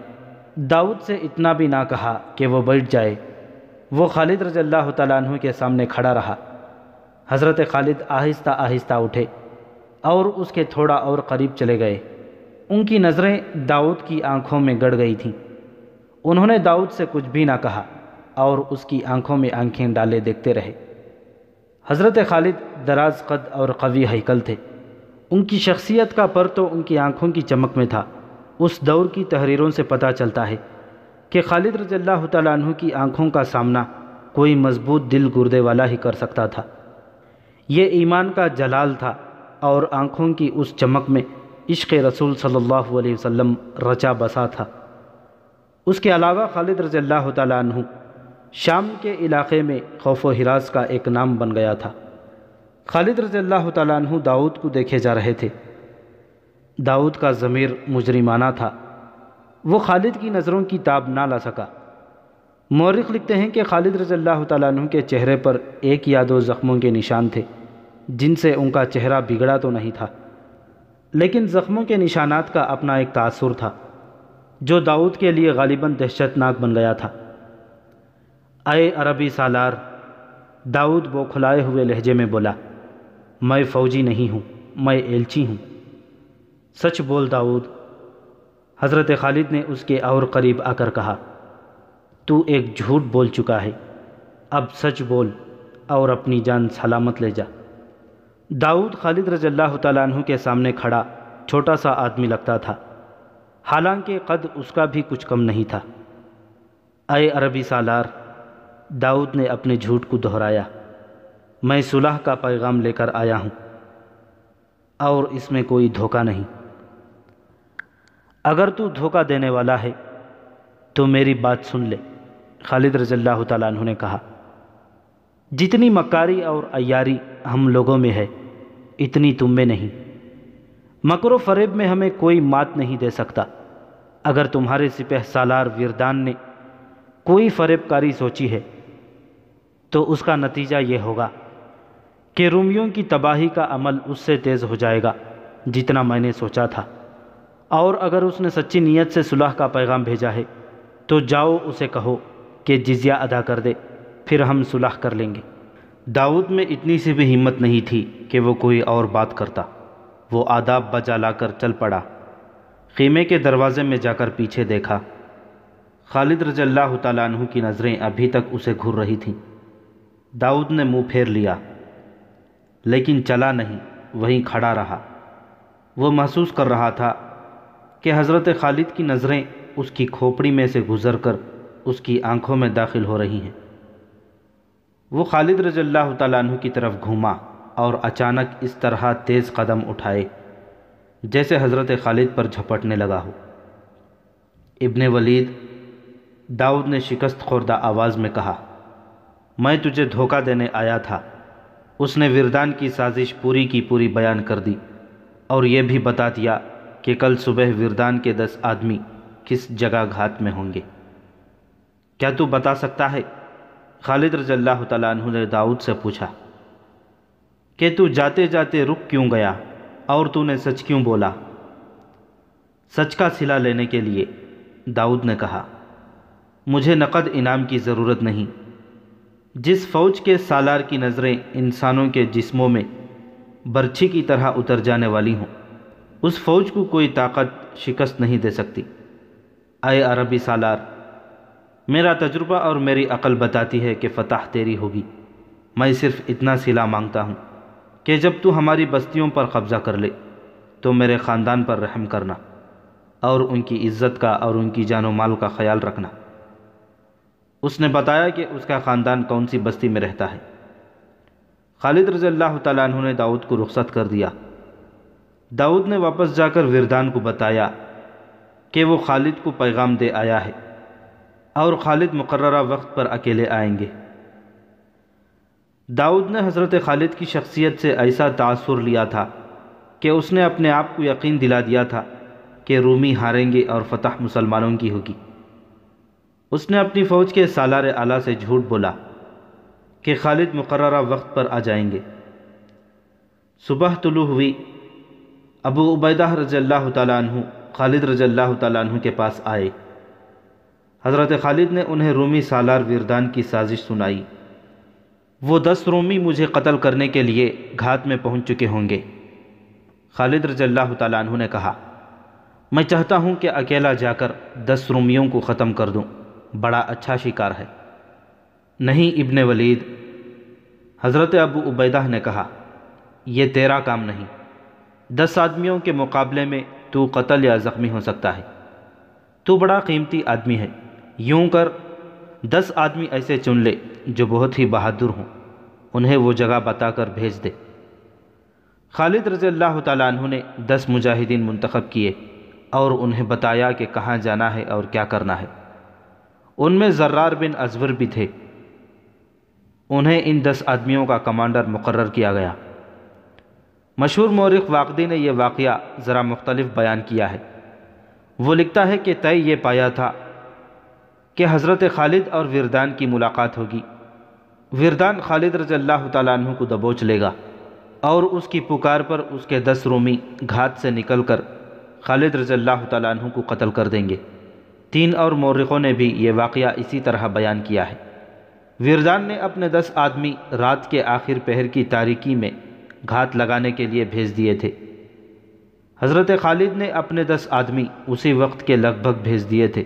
داؤد سے اتنا بھی نہ کہا کہ وہ بیٹھ جائے۔ وہ خالد رضی اللہ تعالیٰ عنہ کے سامنے کھڑا رہا۔ حضرت خالد آہستہ آہستہ اٹھے اور اس کے تھوڑا اور قریب چلے گئے۔ ان کی نظریں داؤد کی آنکھوں میں گڑ گئی تھیں۔ انہوں نے داؤد سے کچھ بھی نہ کہا اور اس کی آنکھوں میں آنکھیں ڈالے دیکھتے رہے۔ حضرت خالد دراز قد اور قوی ہیکل تھے۔ ان کی شخصیت کا پر تو ان کی آنکھوں کی چمک میں تھا۔ اس دور کی تحریروں سے پتہ چلتا ہے کہ خالد رضی اللہ تعالیٰ عنہ کی آنکھوں کا سامنا کوئی مضبوط دل گردے والا ہی کر سکتا تھا۔ یہ ایمان کا جلال تھا اور آنکھوں کی اس چمک میں عشق رسول صلی اللہ علیہ وسلم رچا بسا تھا۔ اس کے علاوہ خالد رضی اللہ تعالیٰ عنہ شام کے علاقے میں خوف و ہراس کا ایک نام بن گیا تھا۔ خالد رضی اللہ تعالیٰ عنہ داؤد کو دیکھے جا رہے تھے۔ داؤد کا ضمیر مجرمانہ تھا۔ وہ خالد کی نظروں کی تاب نہ لا سکا۔ مورخ لکھتے ہیں کہ خالد رضی اللہ تعالیٰ عنہ کے چہرے پر ایک یا دو زخموں کے نشان تھے جن سے ان کا چہرہ بگڑا تو نہیں تھا، لیکن زخموں کے نشانات کا اپنا ایک تاثر تھا جو داؤد کے لیے غالباً دہشت ناک بن گیا تھا۔ اے عربی سالار، داؤد بوکھلائے ہوئے لہجے میں بولا، میں فوجی نہیں ہوں، میں ایلچی ہوں۔ سچ بول داؤد۔ حضرت خالد نے اس کے اور قریب آ کر کہا، تو ایک جھوٹ بول چکا ہے، اب سچ بول اور اپنی جان سلامت لے جا۔ داؤد خالد رضی اللہ تعالیٰ عنہ کے سامنے کھڑا چھوٹا سا آدمی لگتا تھا، حالانکہ قد اس کا بھی کچھ کم نہیں تھا۔ اے عربی سالار، داؤد نے اپنے جھوٹ کو دہرایا، میں صلح کا پیغام لے کر آیا ہوں اور اس میں کوئی دھوکہ نہیں۔ اگر تو دھوکہ دینے والا ہے تو میری بات سن لے، خالد رضی اللہ تعالیٰ عنہ نے کہا۔ جتنی مکاری اور عیاری ہم لوگوں میں ہے اتنی تم میں نہیں۔ مکر و فریب میں ہمیں کوئی مات نہیں دے سکتا۔ اگر تمہارے سپہ سالار وردان نے کوئی فریب کاری سوچی ہے تو اس کا نتیجہ یہ ہوگا کہ رومیوں کی تباہی کا عمل اس سے تیز ہو جائے گا جتنا میں نے سوچا تھا، اور اگر اس نے سچی نیت سے صلح کا پیغام بھیجا ہے تو جاؤ اسے کہو کہ جزیہ ادا کر دے، پھر ہم صلح کر لیں گے۔ داؤد میں اتنی سی بھی ہمت نہیں تھی کہ وہ کوئی اور بات کرتا۔ وہ آداب بجا لا کر چل پڑا۔ خیمے کے دروازے میں جا کر پیچھے دیکھا۔ خالد رضی اللہ تعالیٰ عنہ کی نظریں ابھی تک اسے گھور رہی تھیں۔ داؤد نے منہ پھیر لیا لیکن چلا نہیں، وہیں کھڑا رہا۔ وہ محسوس کر رہا تھا کہ حضرت خالد کی نظریں اس کی کھوپڑی میں سے گزر کر اس کی آنکھوں میں داخل ہو رہی ہیں۔ وہ خالد رضی اللہ تعالیٰ عنہ کی طرف گھوما اور اچانک اس طرح تیز قدم اٹھائے جیسے حضرت خالد پر جھپٹنے لگا ہو۔ ابن ولید، داؤد نے شکست خوردہ آواز میں کہا، میں تجھے دھوکہ دینے آیا تھا۔ اس نے وردان کی سازش پوری کی پوری بیان کر دی اور یہ بھی بتا دیا کہ کل صبح وردان کے 10 آدمی کس جگہ گھات میں ہوں گے۔ کیا تو بتا سکتا ہے؟ خالد رضی اللہ تعالیٰ عنہ نے داؤد سے پوچھا کہ تو جاتے جاتے رک کیوں گیا اور تو نے سچ کیوں بولا؟ سچ کا صلہ لینے کے لیے، داؤد نے کہا۔ مجھے نقد انعام کی ضرورت نہیں۔ جس فوج کے سالار کی نظریں انسانوں کے جسموں میں برچھی کی طرح اتر جانے والی ہوں، اس فوج کو کوئی طاقت شکست نہیں دے سکتی۔ اے عربی سالار، میرا تجربہ اور میری عقل بتاتی ہے کہ فتح تیری ہوگی۔ میں صرف اتنا صلہ مانگتا ہوں کہ جب تو ہماری بستیوں پر قبضہ کر لے تو میرے خاندان پر رحم کرنا اور ان کی عزت کا اور ان کی جان و مال کا خیال رکھنا۔ اس نے بتایا کہ اس کا خاندان کون سی بستی میں رہتا ہے۔ خالد رضی اللہ تعالیٰ عنہ نے داؤد کو رخصت کر دیا۔ داؤد نے واپس جا کر وردان کو بتایا کہ وہ خالد کو پیغام دے آیا ہے اور خالد مقررہ وقت پر اکیلے آئیں گے۔ داؤد نے حضرت خالد کی شخصیت سے ایسا تاثر لیا تھا کہ اس نے اپنے آپ کو یقین دلا دیا تھا کہ رومی ہاریں گے اور فتح مسلمانوں کی ہوگی۔ اس نے اپنی فوج کے سالار اعلیٰ سے جھوٹ بولا کہ خالد مقررہ وقت پر آ جائیں گے۔ صبح طلوع ہوئی۔ ابو عبیدہ رضی اللہ تعالیٰ عنہ خالد رضی اللہ تعالیٰ عنہ کے پاس آئے۔ حضرت خالد نے انہیں رومی سالار وردان کی سازش سنائی۔ وہ 10 رومی مجھے قتل کرنے کے لیے گھات میں پہنچ چکے ہوں گے۔ خالد رضی اللہ تعالیٰ عنہ نے کہا، میں چاہتا ہوں کہ اکیلا جا کر 10 رومیوں کو ختم کر دوں، بڑا اچھا شکار ہے۔ نہیں ابن ولید، حضرت ابو عبیدہ نے کہا، یہ تیرا کام نہیں۔ 10 آدمیوں کے مقابلے میں تو قتل یا زخمی ہو سکتا ہے۔ تو بڑا قیمتی آدمی ہے، یوں کر 10 آدمی ایسے چن لے جو بہت ہی بہادر ہوں، انہیں وہ جگہ بتا کر بھیج دے۔ خالد رضی اللہ تعالیٰ عنہ نے 10 مجاہدین منتخب کیے اور انہیں بتایا کہ کہاں جانا ہے اور کیا کرنا ہے۔ ان میں زرار بن ازور بھی تھے۔ انہیں ان 10 آدمیوں کا کمانڈر مقرر کیا گیا۔ مشہور مورخ واقدی نے یہ واقعہ ذرا مختلف بیان کیا ہے۔ وہ لکھتا ہے کہ طے یہ پایا تھا کہ حضرت خالد اور وردان کی ملاقات ہوگی۔ وردان خالد رضی اللہ تعالیٰ عنہ کو دبوچ لے گا اور اس کی پکار پر اس کے 10 رومی گھات سے نکل کر خالد رضی اللہ تعالیٰ عنہ کو قتل کر دیں گے۔ 3 اور مورخوں نے بھی یہ واقعہ اسی طرح بیان کیا ہے۔ وردان نے اپنے 10 آدمی رات کے آخر پہر کی تاریکی میں گھات لگانے کے لیے بھیج دیے تھے۔ حضرت خالد نے اپنے 10 آدمی اسی وقت کے لگ بھگ بھیج دیے تھے۔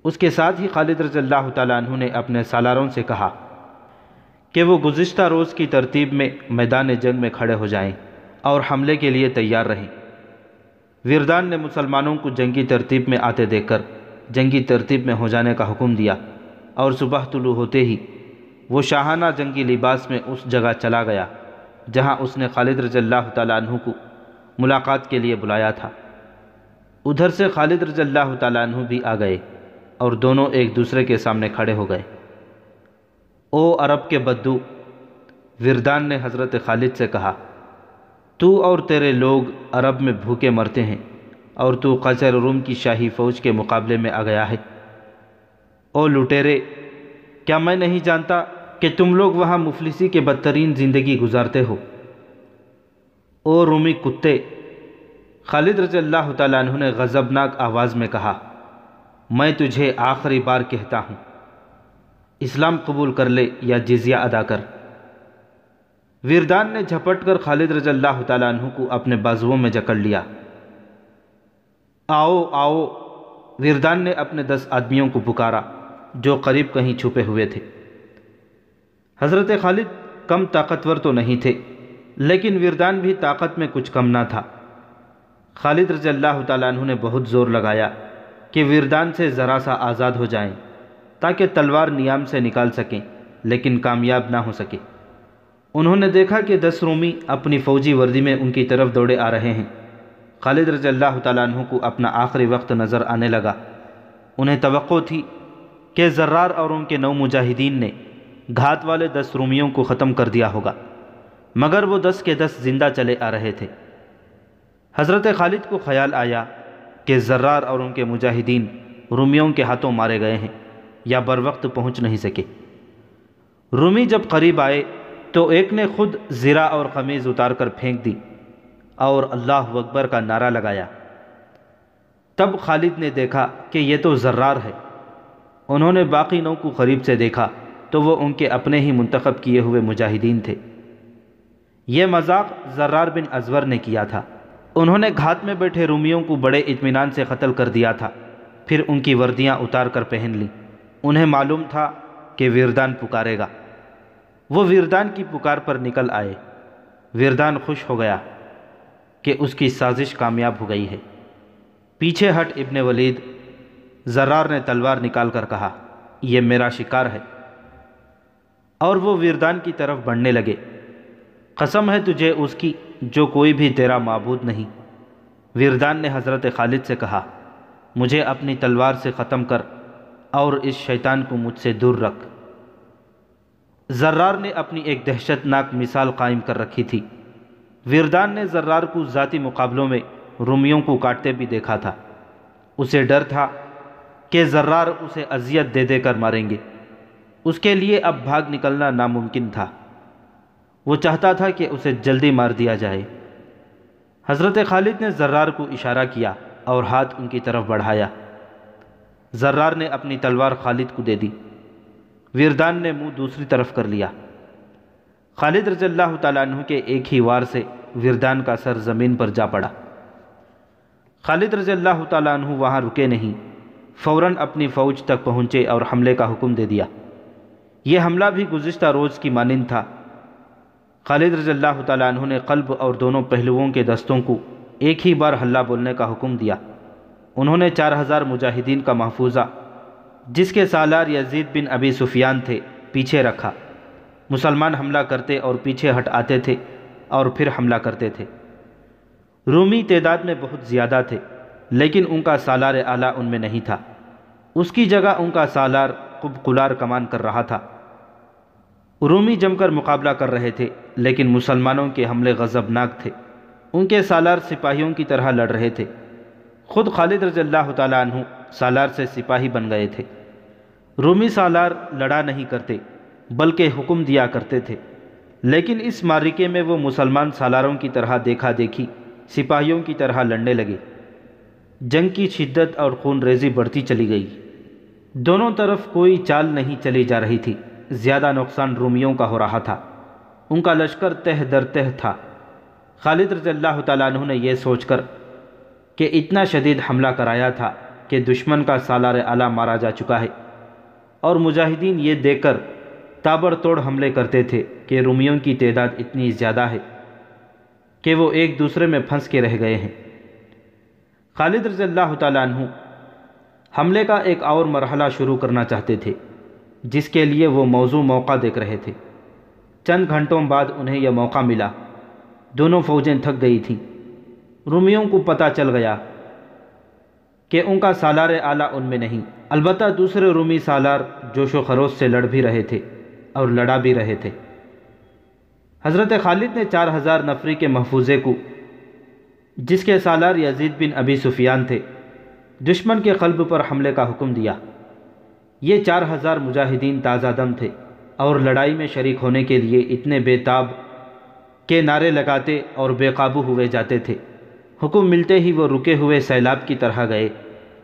اس کے ساتھ ہی خالد رضی اللہ تعالیٰ عنہ نے اپنے سالاروں سے کہا کہ وہ گزشتہ روز کی ترتیب میں میدان جنگ میں کھڑے ہو جائیں اور حملے کے لیے تیار رہیں۔ وردان نے مسلمانوں کو جنگی ترتیب میں آتے دیکھ کر جنگی ترتیب میں ہو جانے کا حکم دیا اور صبح طلوع ہوتے ہی وہ شاہانہ جنگی لباس میں اس جگہ چلا گیا جہاں اس نے خالد رضی اللہ تعالیٰ عنہ کو ملاقات کے لیے بلایا تھا۔ ادھر سے خالد رضی اللہ تعالیٰ عنہ بھی آ گئے اور دونوں ایک دوسرے کے سامنے کھڑے ہو گئے۔ او عرب کے بدو، وردان نے حضرت خالد سے کہا، تو اور تیرے لوگ عرب میں بھوکے مرتے ہیں اور تو قیصر روم کی شاہی فوج کے مقابلے میں آ گیا ہے۔ او لٹیرے، کیا میں نہیں جانتا کہ تم لوگ وہاں مفلسی کے بدترین زندگی گزارتے ہو؟ او رومی کتے، خالد رضی اللہ تعالیٰ عنہ نے غضبناک آواز میں کہا، میں تجھے آخری بار کہتا ہوں، اسلام قبول کر لے یا جزیہ ادا کر۔ ویردان نے جھپٹ کر خالد رضی اللہ تعالیٰ عنہ کو اپنے بازوؤں میں جکڑ لیا۔ آؤ آؤ، ویردان نے اپنے 10 آدمیوں کو پکارا جو قریب کہیں چھپے ہوئے تھے۔ حضرت خالد کم طاقتور تو نہیں تھے، لیکن ویردان بھی طاقت میں کچھ کم نہ تھا۔ خالد رضی اللہ تعالیٰ عنہ نے بہت زور لگایا کہ ویردان سے ذرا سا آزاد ہو جائیں تاکہ تلوار نیام سے نکال سکیں، لیکن کامیاب نہ ہو سکے۔ انہوں نے دیکھا کہ 10 رومی اپنی فوجی وردی میں ان کی طرف دوڑے آ رہے ہیں۔ خالد رضی اللہ تعالیٰ عنہ کو اپنا آخری وقت نظر آنے لگا۔ انہیں توقع تھی کہ زرار اور ان کے 9 مجاہدین نے گھات والے 10 رومیوں کو ختم کر دیا ہوگا، مگر وہ 10 کے 10 زندہ چلے آ رہے تھے۔ حضرت خالد کو خیال آیا کہ زرار اور ان کے مجاہدین رومیوں کے ہاتھوں مارے گئے ہیں یا بروقت پہنچ نہیں سکے۔ رومی جب قریب آئے تو ایک نے خود زرہ اور قمیض اتار کر پھینک دی اور اللہ اکبر کا نعرہ لگایا۔ تب خالد نے دیکھا کہ یہ تو زرار ہے۔ انہوں نے باقی 9 کو قریب سے دیکھا تو وہ ان کے اپنے ہی منتخب کیے ہوئے مجاہدین تھے۔ یہ مذاق زرار بن ازور نے کیا تھا۔ انہوں نے گھات میں بیٹھے رومیوں کو بڑے اطمینان سے قتل کر دیا تھا، پھر ان کی وردیاں اتار کر پہن لیں۔ انہیں معلوم تھا کہ ویردان پکارے گا۔ وہ ویردان کی پکار پر نکل آئے۔ ویردان خوش ہو گیا کہ اس کی سازش کامیاب ہو گئی ہے۔ پیچھے ہٹ ابن ولید، زرار نے تلوار نکال کر کہا، یہ میرا شکار ہے، اور وہ ویردان کی طرف بڑھنے لگے۔ قسم ہے تجھے اس کی جو کوئی بھی تیرا معبود نہیں۔ ویردان نے حضرت خالد سے کہا، مجھے اپنی تلوار سے ختم کر اور اس شیطان کو مجھ سے دور رکھ۔ زرار نے اپنی ایک دہشت ناک مثال قائم کر رکھی تھی۔ ویردان نے زرار کو ذاتی مقابلوں میں رومیوں کو کاٹتے بھی دیکھا تھا۔ اسے ڈر تھا کہ زرار اسے اذیت دے دے کر ماریں گے۔ اس کے لیے اب بھاگ نکلنا ناممکن تھا۔ وہ چاہتا تھا کہ اسے جلدی مار دیا جائے۔ حضرت خالد نے زرار کو اشارہ کیا اور ہاتھ ان کی طرف بڑھایا۔ زرار نے اپنی تلوار خالد کو دے دی۔ ویردان نے منہ دوسری طرف کر لیا۔ خالد رضی اللہ تعالیٰ عنہ کے ایک ہی وار سے ویردان کا سر زمین پر جا پڑا۔ خالد رضی اللہ تعالیٰ عنہ وہاں رکے نہیں، فوراً اپنی فوج تک پہنچے اور حملے کا حکم دے دیا۔ یہ حملہ بھی گزشتہ روز کی مانند تھا۔ خالد رضی اللہ تعالیٰ عنہ نے قلب اور دونوں پہلوؤں کے دستوں کو ایک ہی بار حلہ بولنے کا حکم دیا۔ انہوں نے 4000 مجاہدین کا محفوظہ، جس کے سالار یزید بن ابی سفیان تھے، پیچھے رکھا۔ مسلمان حملہ کرتے اور پیچھے ہٹ آتے تھے اور پھر حملہ کرتے تھے۔ رومی تعداد میں بہت زیادہ تھے، لیکن ان کا سالار اعلیٰ ان میں نہیں تھا۔ اس کی جگہ ان کا سالار قبقلار کمان کر رہا تھا۔ رومی جم کر مقابلہ کر رہے تھے، لیکن مسلمانوں کے حملے غضبناک تھے۔ ان کے سالار سپاہیوں کی طرح لڑ رہے تھے۔ خود خالد رضی اللہ تعالیٰ عنہ سالار سے سپاہی بن گئے تھے۔ رومی سالار لڑا نہیں کرتے بلکہ حکم دیا کرتے تھے، لیکن اس معرکے میں وہ مسلمان سالاروں کی طرح دیکھا دیکھی سپاہیوں کی طرح لڑنے لگے۔ جنگ کی شدت اور خون ریزی بڑھتی چلی گئی۔ دونوں طرف کوئی چال نہیں چلی جا رہی تھی۔ زیادہ نقصان رومیوں کا ہو رہا تھا۔ ان کا لشکر تہ در تہ تھا۔ خالد رضی اللہ تعالیٰ عنہ نے یہ سوچ کر کہ اتنا شدید حملہ کرایا تھا کہ دشمن کا سالار اعلیٰ مارا جا چکا ہے، اور مجاہدین یہ دیکھ کر تابڑ توڑ حملے کرتے تھے کہ رومیوں کی تعداد اتنی زیادہ ہے کہ وہ ایک دوسرے میں پھنس کے رہ گئے ہیں۔ خالد رضی اللہ تعالیٰ عنہ حملے کا ایک اور مرحلہ شروع کرنا چاہتے تھے، جس کے لیے وہ موزوں موقع دیکھ رہے تھے۔ چند گھنٹوں بعد انہیں یہ موقع ملا۔ دونوں فوجیں تھک گئی تھیں۔ رومیوں کو پتہ چل گیا کہ ان کا سالار اعلیٰ ان میں نہیں، البتہ دوسرے رومی سالار جوش و خروش سے لڑ بھی رہے تھے اور لڑا بھی رہے تھے۔ حضرت خالد نے 4000 نفری کے محفوظے کو، جس کے سالار یزید بن ابی سفیان تھے، دشمن کے قلب پر حملے کا حکم دیا۔ یہ 4000 مجاہدین تازہ دم تھے اور لڑائی میں شریک ہونے کے لیے اتنے بے تاب کے نعرے لگاتے اور بے قابو ہوئے جاتے تھے۔ حکم ملتے ہی وہ رکے ہوئے سیلاب کی طرح گئے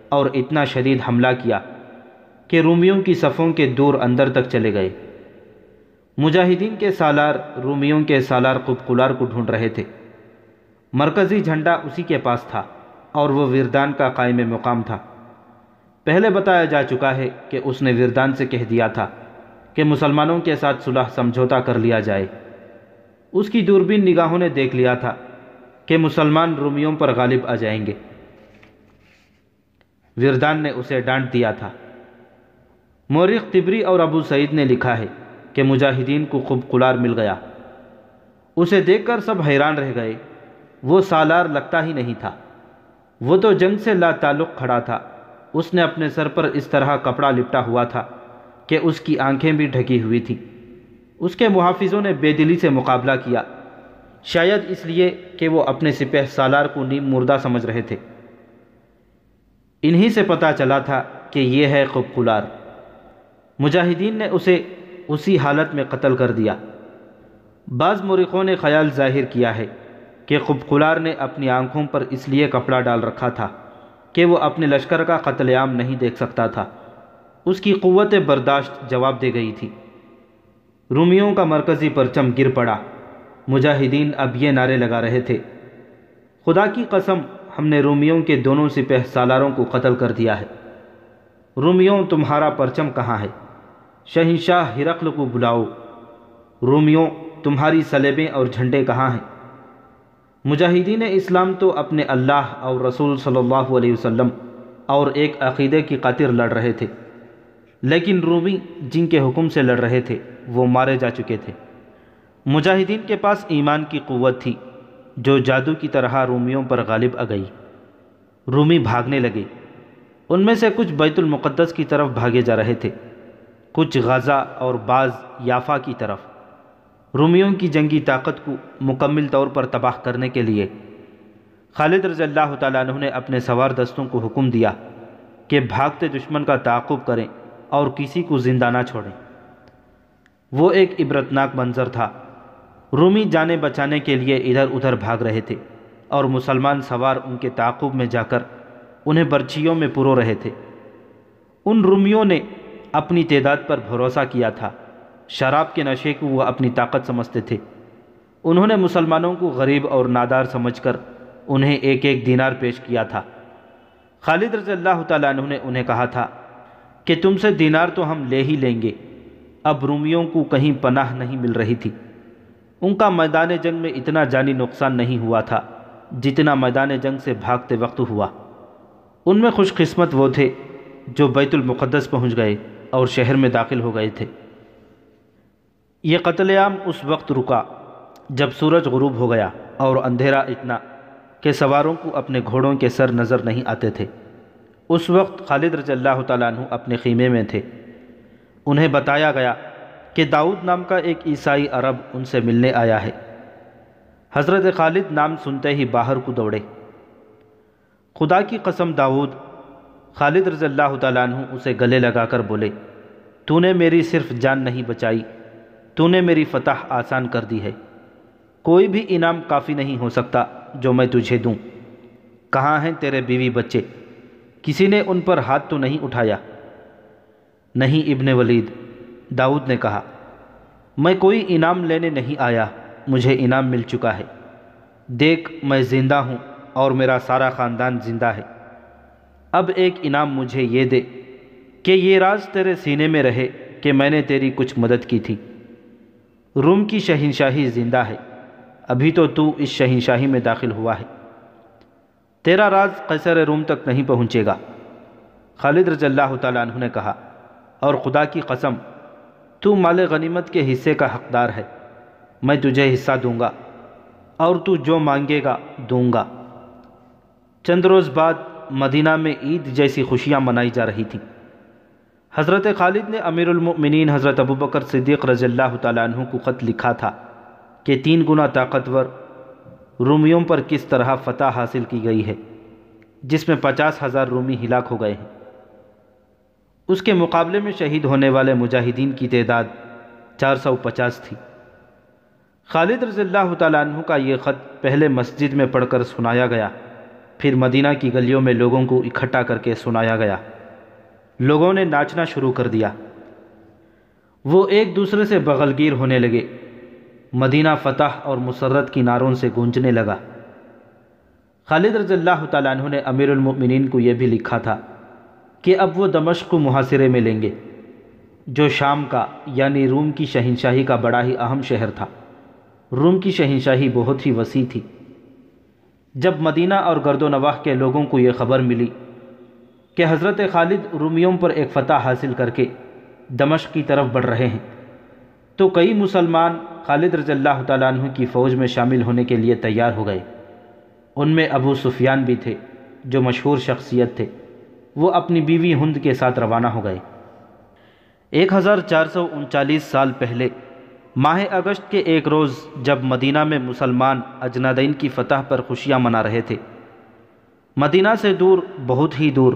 اور اتنا شدید حملہ کیا کہ رومیوں کی صفوں کے دور اندر تک چلے گئے۔ مجاہدین کے سالار رومیوں کے سالار قبقلار کو ڈھونڈ رہے تھے۔ مرکزی جھنڈا اسی کے پاس تھا اور وہ وردان کا قائم مقام تھا۔ پہلے بتایا جا چکا ہے کہ اس نے وردان سے کہہ دیا تھا کہ مسلمانوں کے ساتھ صلح سمجھوتا کر لیا جائے۔ اس کی دوربین نگاہوں نے دیکھ لیا تھا کہ مسلمان رومیوں پر غالب آ جائیں گے۔ وردان نے اسے ڈانٹ دیا تھا۔ مورخ طبری اور ابو سعید نے لکھا ہے کہ مجاہدین کو قبقلار مل گیا۔ اسے دیکھ کر سب حیران رہ گئے۔ وہ سالار لگتا ہی نہیں تھا، وہ تو جنگ سے لا تعلق کھڑا تھا۔ اس نے اپنے سر پر اس طرح کپڑا لپٹا ہوا تھا کہ اس کی آنکھیں بھی ڈھکی ہوئی تھیں۔ اس کے محافظوں نے بے دلی سے مقابلہ کیا، شاید اس لیے کہ وہ اپنے سپہ سالار کو نیم مردہ سمجھ رہے تھے۔ انہی سے پتہ چلا تھا کہ یہ ہے قبقلار۔ مجاہدین نے اسے اسی حالت میں قتل کر دیا۔ بعض مورخوں نے خیال ظاہر کیا ہے کہ قبقلار نے اپنی آنکھوں پر اس لیے کپڑا ڈال رکھا تھا کہ وہ اپنے لشکر کا قتل عام نہیں دیکھ سکتا تھا۔ اس کی قوت برداشت جواب دے گئی تھی۔ رومیوں کا مرکزی پرچم گر پڑا۔ مجاہدین اب یہ نعرے لگا رہے تھے، خدا کی قسم ہم نے رومیوں کے دونوں سپہ سالاروں کو قتل کر دیا ہے۔ رومیوں تمہارا پرچم کہاں ہے؟ شہنشاہ ہرقل کو بلاؤ۔ رومیوں تمہاری صلیبیں اور جھنڈے کہاں ہیں؟ مجاہدین اسلام تو اپنے اللہ اور رسول صلی اللہ علیہ وسلم اور ایک عقیدے کی خاطر لڑ رہے تھے، لیکن رومی جن کے حکم سے لڑ رہے تھے وہ مارے جا چکے تھے۔ مجاہدین کے پاس ایمان کی قوت تھی جو جادو کی طرح رومیوں پر غالب آ گئی۔ رومی بھاگنے لگے۔ ان میں سے کچھ بیت المقدس کی طرف بھاگے جا رہے تھے، کچھ غزہ اور بعض یافا کی طرف۔ رومیوں کی جنگی طاقت کو مکمل طور پر تباہ کرنے کے لیے خالد رضی اللہ تعالیٰ عنہ نے اپنے سوار دستوں کو حکم دیا کہ بھاگتے دشمن کا تعاقب کریں اور کسی کو زندہ نہ چھوڑیں۔ وہ ایک عبرتناک منظر تھا۔ رومی جانیں بچانے کے لیے ادھر ادھر بھاگ رہے تھے اور مسلمان سوار ان کے تعاقب میں جا کر انہیں برچھیوں میں پرو رہے تھے۔ ان رومیوں نے اپنی تعداد پر بھروسہ کیا تھا، شراب کے نشے کو وہ اپنی طاقت سمجھتے تھے۔ انہوں نے مسلمانوں کو غریب اور نادار سمجھ کر انہیں ایک ایک دینار پیش کیا تھا۔ خالد رضی اللہ تعالیٰ عنہ نے انہیں کہا تھا کہ تم سے دینار تو ہم لے ہی لیں گے۔ اب رومیوں کو کہیں پناہ نہیں مل رہی تھی۔ ان کا میدان جنگ میں اتنا جانی نقصان نہیں ہوا تھا جتنا میدان جنگ سے بھاگتے وقت ہوا۔ ان میں خوش قسمت وہ تھے جو بیت المقدس پہنچ گئے اور شہر میں داخل ہو گئے تھے۔ یہ قتل عام اس وقت رکا جب سورج غروب ہو گیا اور اندھیرا اتنا کہ سواروں کو اپنے گھوڑوں کے سر نظر نہیں آتے تھے۔ اس وقت خالد رضی اللہ تعالیٰ عنہ اپنے خیمے میں تھے۔ انہیں بتایا گیا کہ داؤد نام کا ایک عیسائی عرب ان سے ملنے آیا ہے۔ حضرت خالد نام سنتے ہی باہر کو دوڑے۔ خدا کی قسم داؤد، خالد رضی اللہ تعالیٰ عنہ اسے گلے لگا کر بولے، تو نے میری صرف جان نہیں بچائی، تو نے میری فتح آسان کر دی ہے۔ کوئی بھی انعام کافی نہیں ہو سکتا جو میں تجھے دوں۔ کہاں ہیں تیرے بیوی بچے؟ کسی نے ان پر ہاتھ تو نہیں اٹھایا؟ نہیں ابن ولید، داؤد نے کہا، میں کوئی انعام لینے نہیں آیا، مجھے انعام مل چکا ہے۔ دیکھ میں زندہ ہوں اور میرا سارا خاندان زندہ ہے۔ اب ایک انعام مجھے یہ دے کہ یہ راز تیرے سینے میں رہے کہ میں نے تیری کچھ مدد کی تھی۔ روم کی شہنشاہی زندہ ہے، ابھی تو اس شہنشاہی میں داخل ہوا ہے۔ تیرا راز قیصر روم تک نہیں پہنچے گا۔ خالد رضی اللہ تعالیٰ عنہ نے کہا، اور خدا کی قسم تو مال غنیمت کے حصے کا حقدار ہے، میں تجھے حصہ دوں گا اور تو جو مانگے گا دوں گا۔ چند روز بعد مدینہ میں عید جیسی خوشیاں منائی جا رہی تھیں۔ حضرت خالد نے امیر المؤمنین حضرت ابوبکر صدیق رضی اللہ تعالیٰ عنہ کو خط لکھا تھا کہ 3 گنا طاقتور رومیوں پر کس طرح فتح حاصل کی گئی ہے، جس میں 50,000 رومی ہلاک ہو گئے ہیں۔ اس کے مقابلے میں شہید ہونے والے مجاہدین کی تعداد 450 تھی۔ خالد رضی اللہ تعالیٰ عنہ کا یہ خط پہلے مسجد میں پڑھ کر سنایا گیا، پھر مدینہ کی گلیوں میں لوگوں کو اکٹھا کر کے سنایا گیا۔ لوگوں نے ناچنا شروع کر دیا، وہ ایک دوسرے سے بغلگیر ہونے لگے۔ مدینہ فتح اور مسرت کی نعروں سے گونجنے لگا۔ خالد رضی اللہ تعالیٰ عنہ نے امیر المؤمنین کو یہ بھی لکھا تھا کہ اب وہ دمشق کو محاصرے میں لیں گے، جو شام کا یعنی روم کی شہنشاہی کا بڑا ہی اہم شہر تھا۔ روم کی شہنشاہی بہت ہی وسیع تھی۔ جب مدینہ اور گرد و نواح کے لوگوں کو یہ خبر ملی کہ حضرت خالد رومیوں پر ایک فتح حاصل کر کے دمشق کی طرف بڑھ رہے ہیں، تو کئی مسلمان خالد رضی اللہ تعالیٰ عنہ کی فوج میں شامل ہونے کے لیے تیار ہو گئے۔ ان میں ابو سفیان بھی تھے، جو مشہور شخصیت تھے۔ وہ اپنی بیوی ہند کے ساتھ روانہ ہو گئے۔ 1439 سال پہلے ماہ اگست کے ایک روز، جب مدینہ میں مسلمان اجنادین کی فتح پر خوشیاں منا رہے تھے، مدینہ سے دور، بہت ہی دور،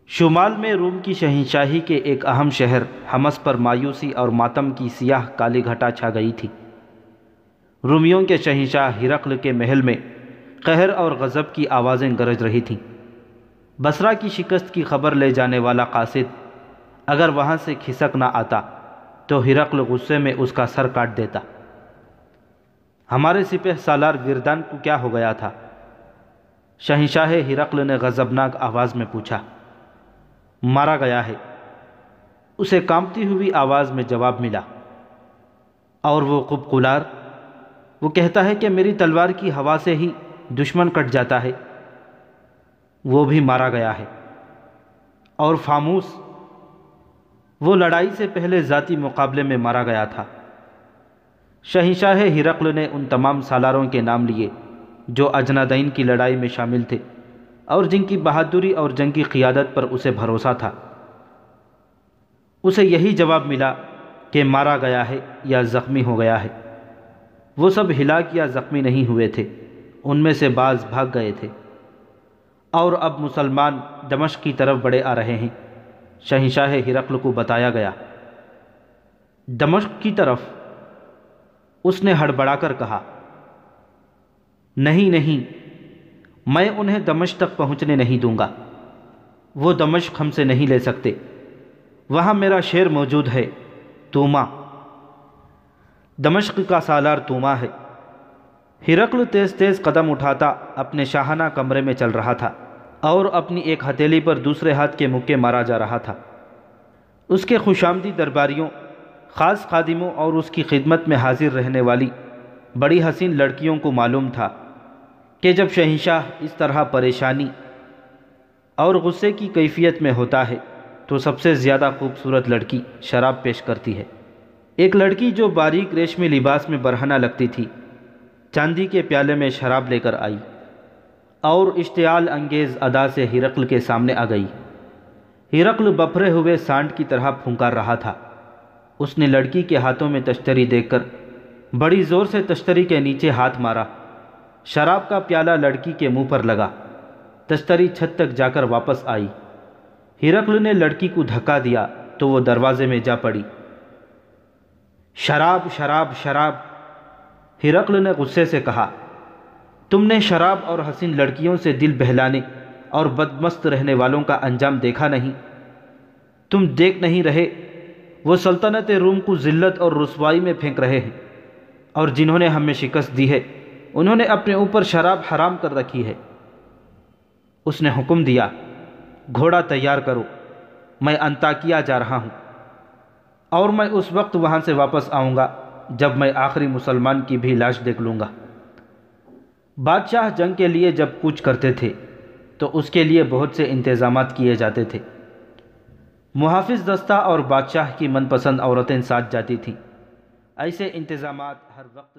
شمال میں روم کی شہنشاہی کے ایک اہم شہر حمص پر مایوسی اور ماتم کی سیاہ کالی گھٹا چھا گئی تھی۔ رومیوں کے شہنشاہ ہرقل کے محل میں قہر اور غضب کی آوازیں گرج رہی تھیں۔ بصرہ کی شکست کی خبر لے جانے والا قاصد اگر وہاں سے کھسک نہ آتا تو ہرقل غصے میں اس کا سر کاٹ دیتا۔ ہمارے سپہ سالار وردان کو کیا ہو گیا تھا؟ شہنشاہ ہرقل نے غضبناک آواز میں پوچھا۔ مارا گیا ہے، اسے کانپتی ہوئی آواز میں جواب ملا۔ اور وہ قبقلار، وہ کہتا ہے کہ میری تلوار کی ہوا سے ہی دشمن کٹ جاتا ہے، وہ بھی مارا گیا ہے۔ اور فاموس، وہ لڑائی سے پہلے ذاتی مقابلے میں مارا گیا تھا۔ شہنشاہ ہرقل نے ان تمام سالاروں کے نام لیے جو اجنادین کی لڑائی میں شامل تھے اور جن کی بہادری اور جنگی قیادت پر اسے بھروسہ تھا۔ اسے یہی جواب ملا کہ مارا گیا ہے یا زخمی ہو گیا ہے۔ وہ سب ہلاک یا زخمی نہیں ہوئے تھے، ان میں سے بعض بھاگ گئے تھے۔ اور اب مسلمان دمشق کی طرف بڑھے آ رہے ہیں۔ شہنشاہ ہرقل کو بتایا گیا۔ دمشق کی طرف؟ اس نے ہڑبڑا کر کہا، نہیں نہیں، میں انہیں دمشق تک پہنچنے نہیں دوں گا۔ وہ دمشق ہم سے نہیں لے سکتے۔ وہاں میرا شیر موجود ہے، توما۔ دمشق کا سالار توما ہے۔ ہرقل تیز تیز قدم اٹھاتا اپنے شاہانہ کمرے میں چل رہا تھا اور اپنی ایک ہتھیلی پر دوسرے ہاتھ کے مکے مارا جا رہا تھا۔ اس کے خوشامدی درباریوں، خاص خادموں اور اس کی خدمت میں حاضر رہنے والی بڑی حسین لڑکیوں کو معلوم تھا کہ جب شہنشاہ اس طرح پریشانی اور غصے کی کیفیت میں ہوتا ہے تو سب سے زیادہ خوبصورت لڑکی شراب پیش کرتی ہے۔ ایک لڑکی جو باریک ریشمی لباس میں برہنہ لگتی تھی، چاندی کے پیالے میں شراب لے کر آئی اور اشتعال انگیز ادا سے ہرقل کے سامنے آ گئی۔ ہرقل بپھرے ہوئے سانڈ کی طرح پھنکار رہا تھا۔ اس نے لڑکی کے ہاتھوں میں تشتری دیکھ کر بڑی زور سے تشتری کے نیچے ہاتھ مارا۔ شراب کا پیالہ لڑکی کے منہ پر لگا۔ تشتری چھت تک جا کر واپس آئی۔ ہرقل نے لڑکی کو دھکا دیا تو وہ دروازے میں جا پڑی۔ شراب شراب شراب، ہرقل نے غصے سے کہا، تم نے شراب اور حسین لڑکیوں سے دل بہلانے اور بدمست رہنے والوں کا انجام دیکھا نہیں؟ تم دیکھ نہیں رہے وہ سلطنت روم کو ذلت اور رسوائی میں پھینک رہے ہیں، اور جنہوں نے ہمیں شکست دی ہے انہوں نے اپنے اوپر شراب حرام کر رکھی ہے۔ اس نے حکم دیا، گھوڑا تیار کرو، میں انطاکیہ جا رہا ہوں، اور میں اس وقت وہاں سے واپس آؤں گا جب میں آخری مسلمان کی بھی لاش دیکھ لوں گا۔ بادشاہ جنگ کے لیے جب کوچ کرتے تھے تو اس کے لیے بہت سے انتظامات کیے جاتے تھے۔ محافظ دستہ اور بادشاہ کی من پسند عورتیں ساتھ جاتی تھیں۔ ایسے انتظامات ہر وقت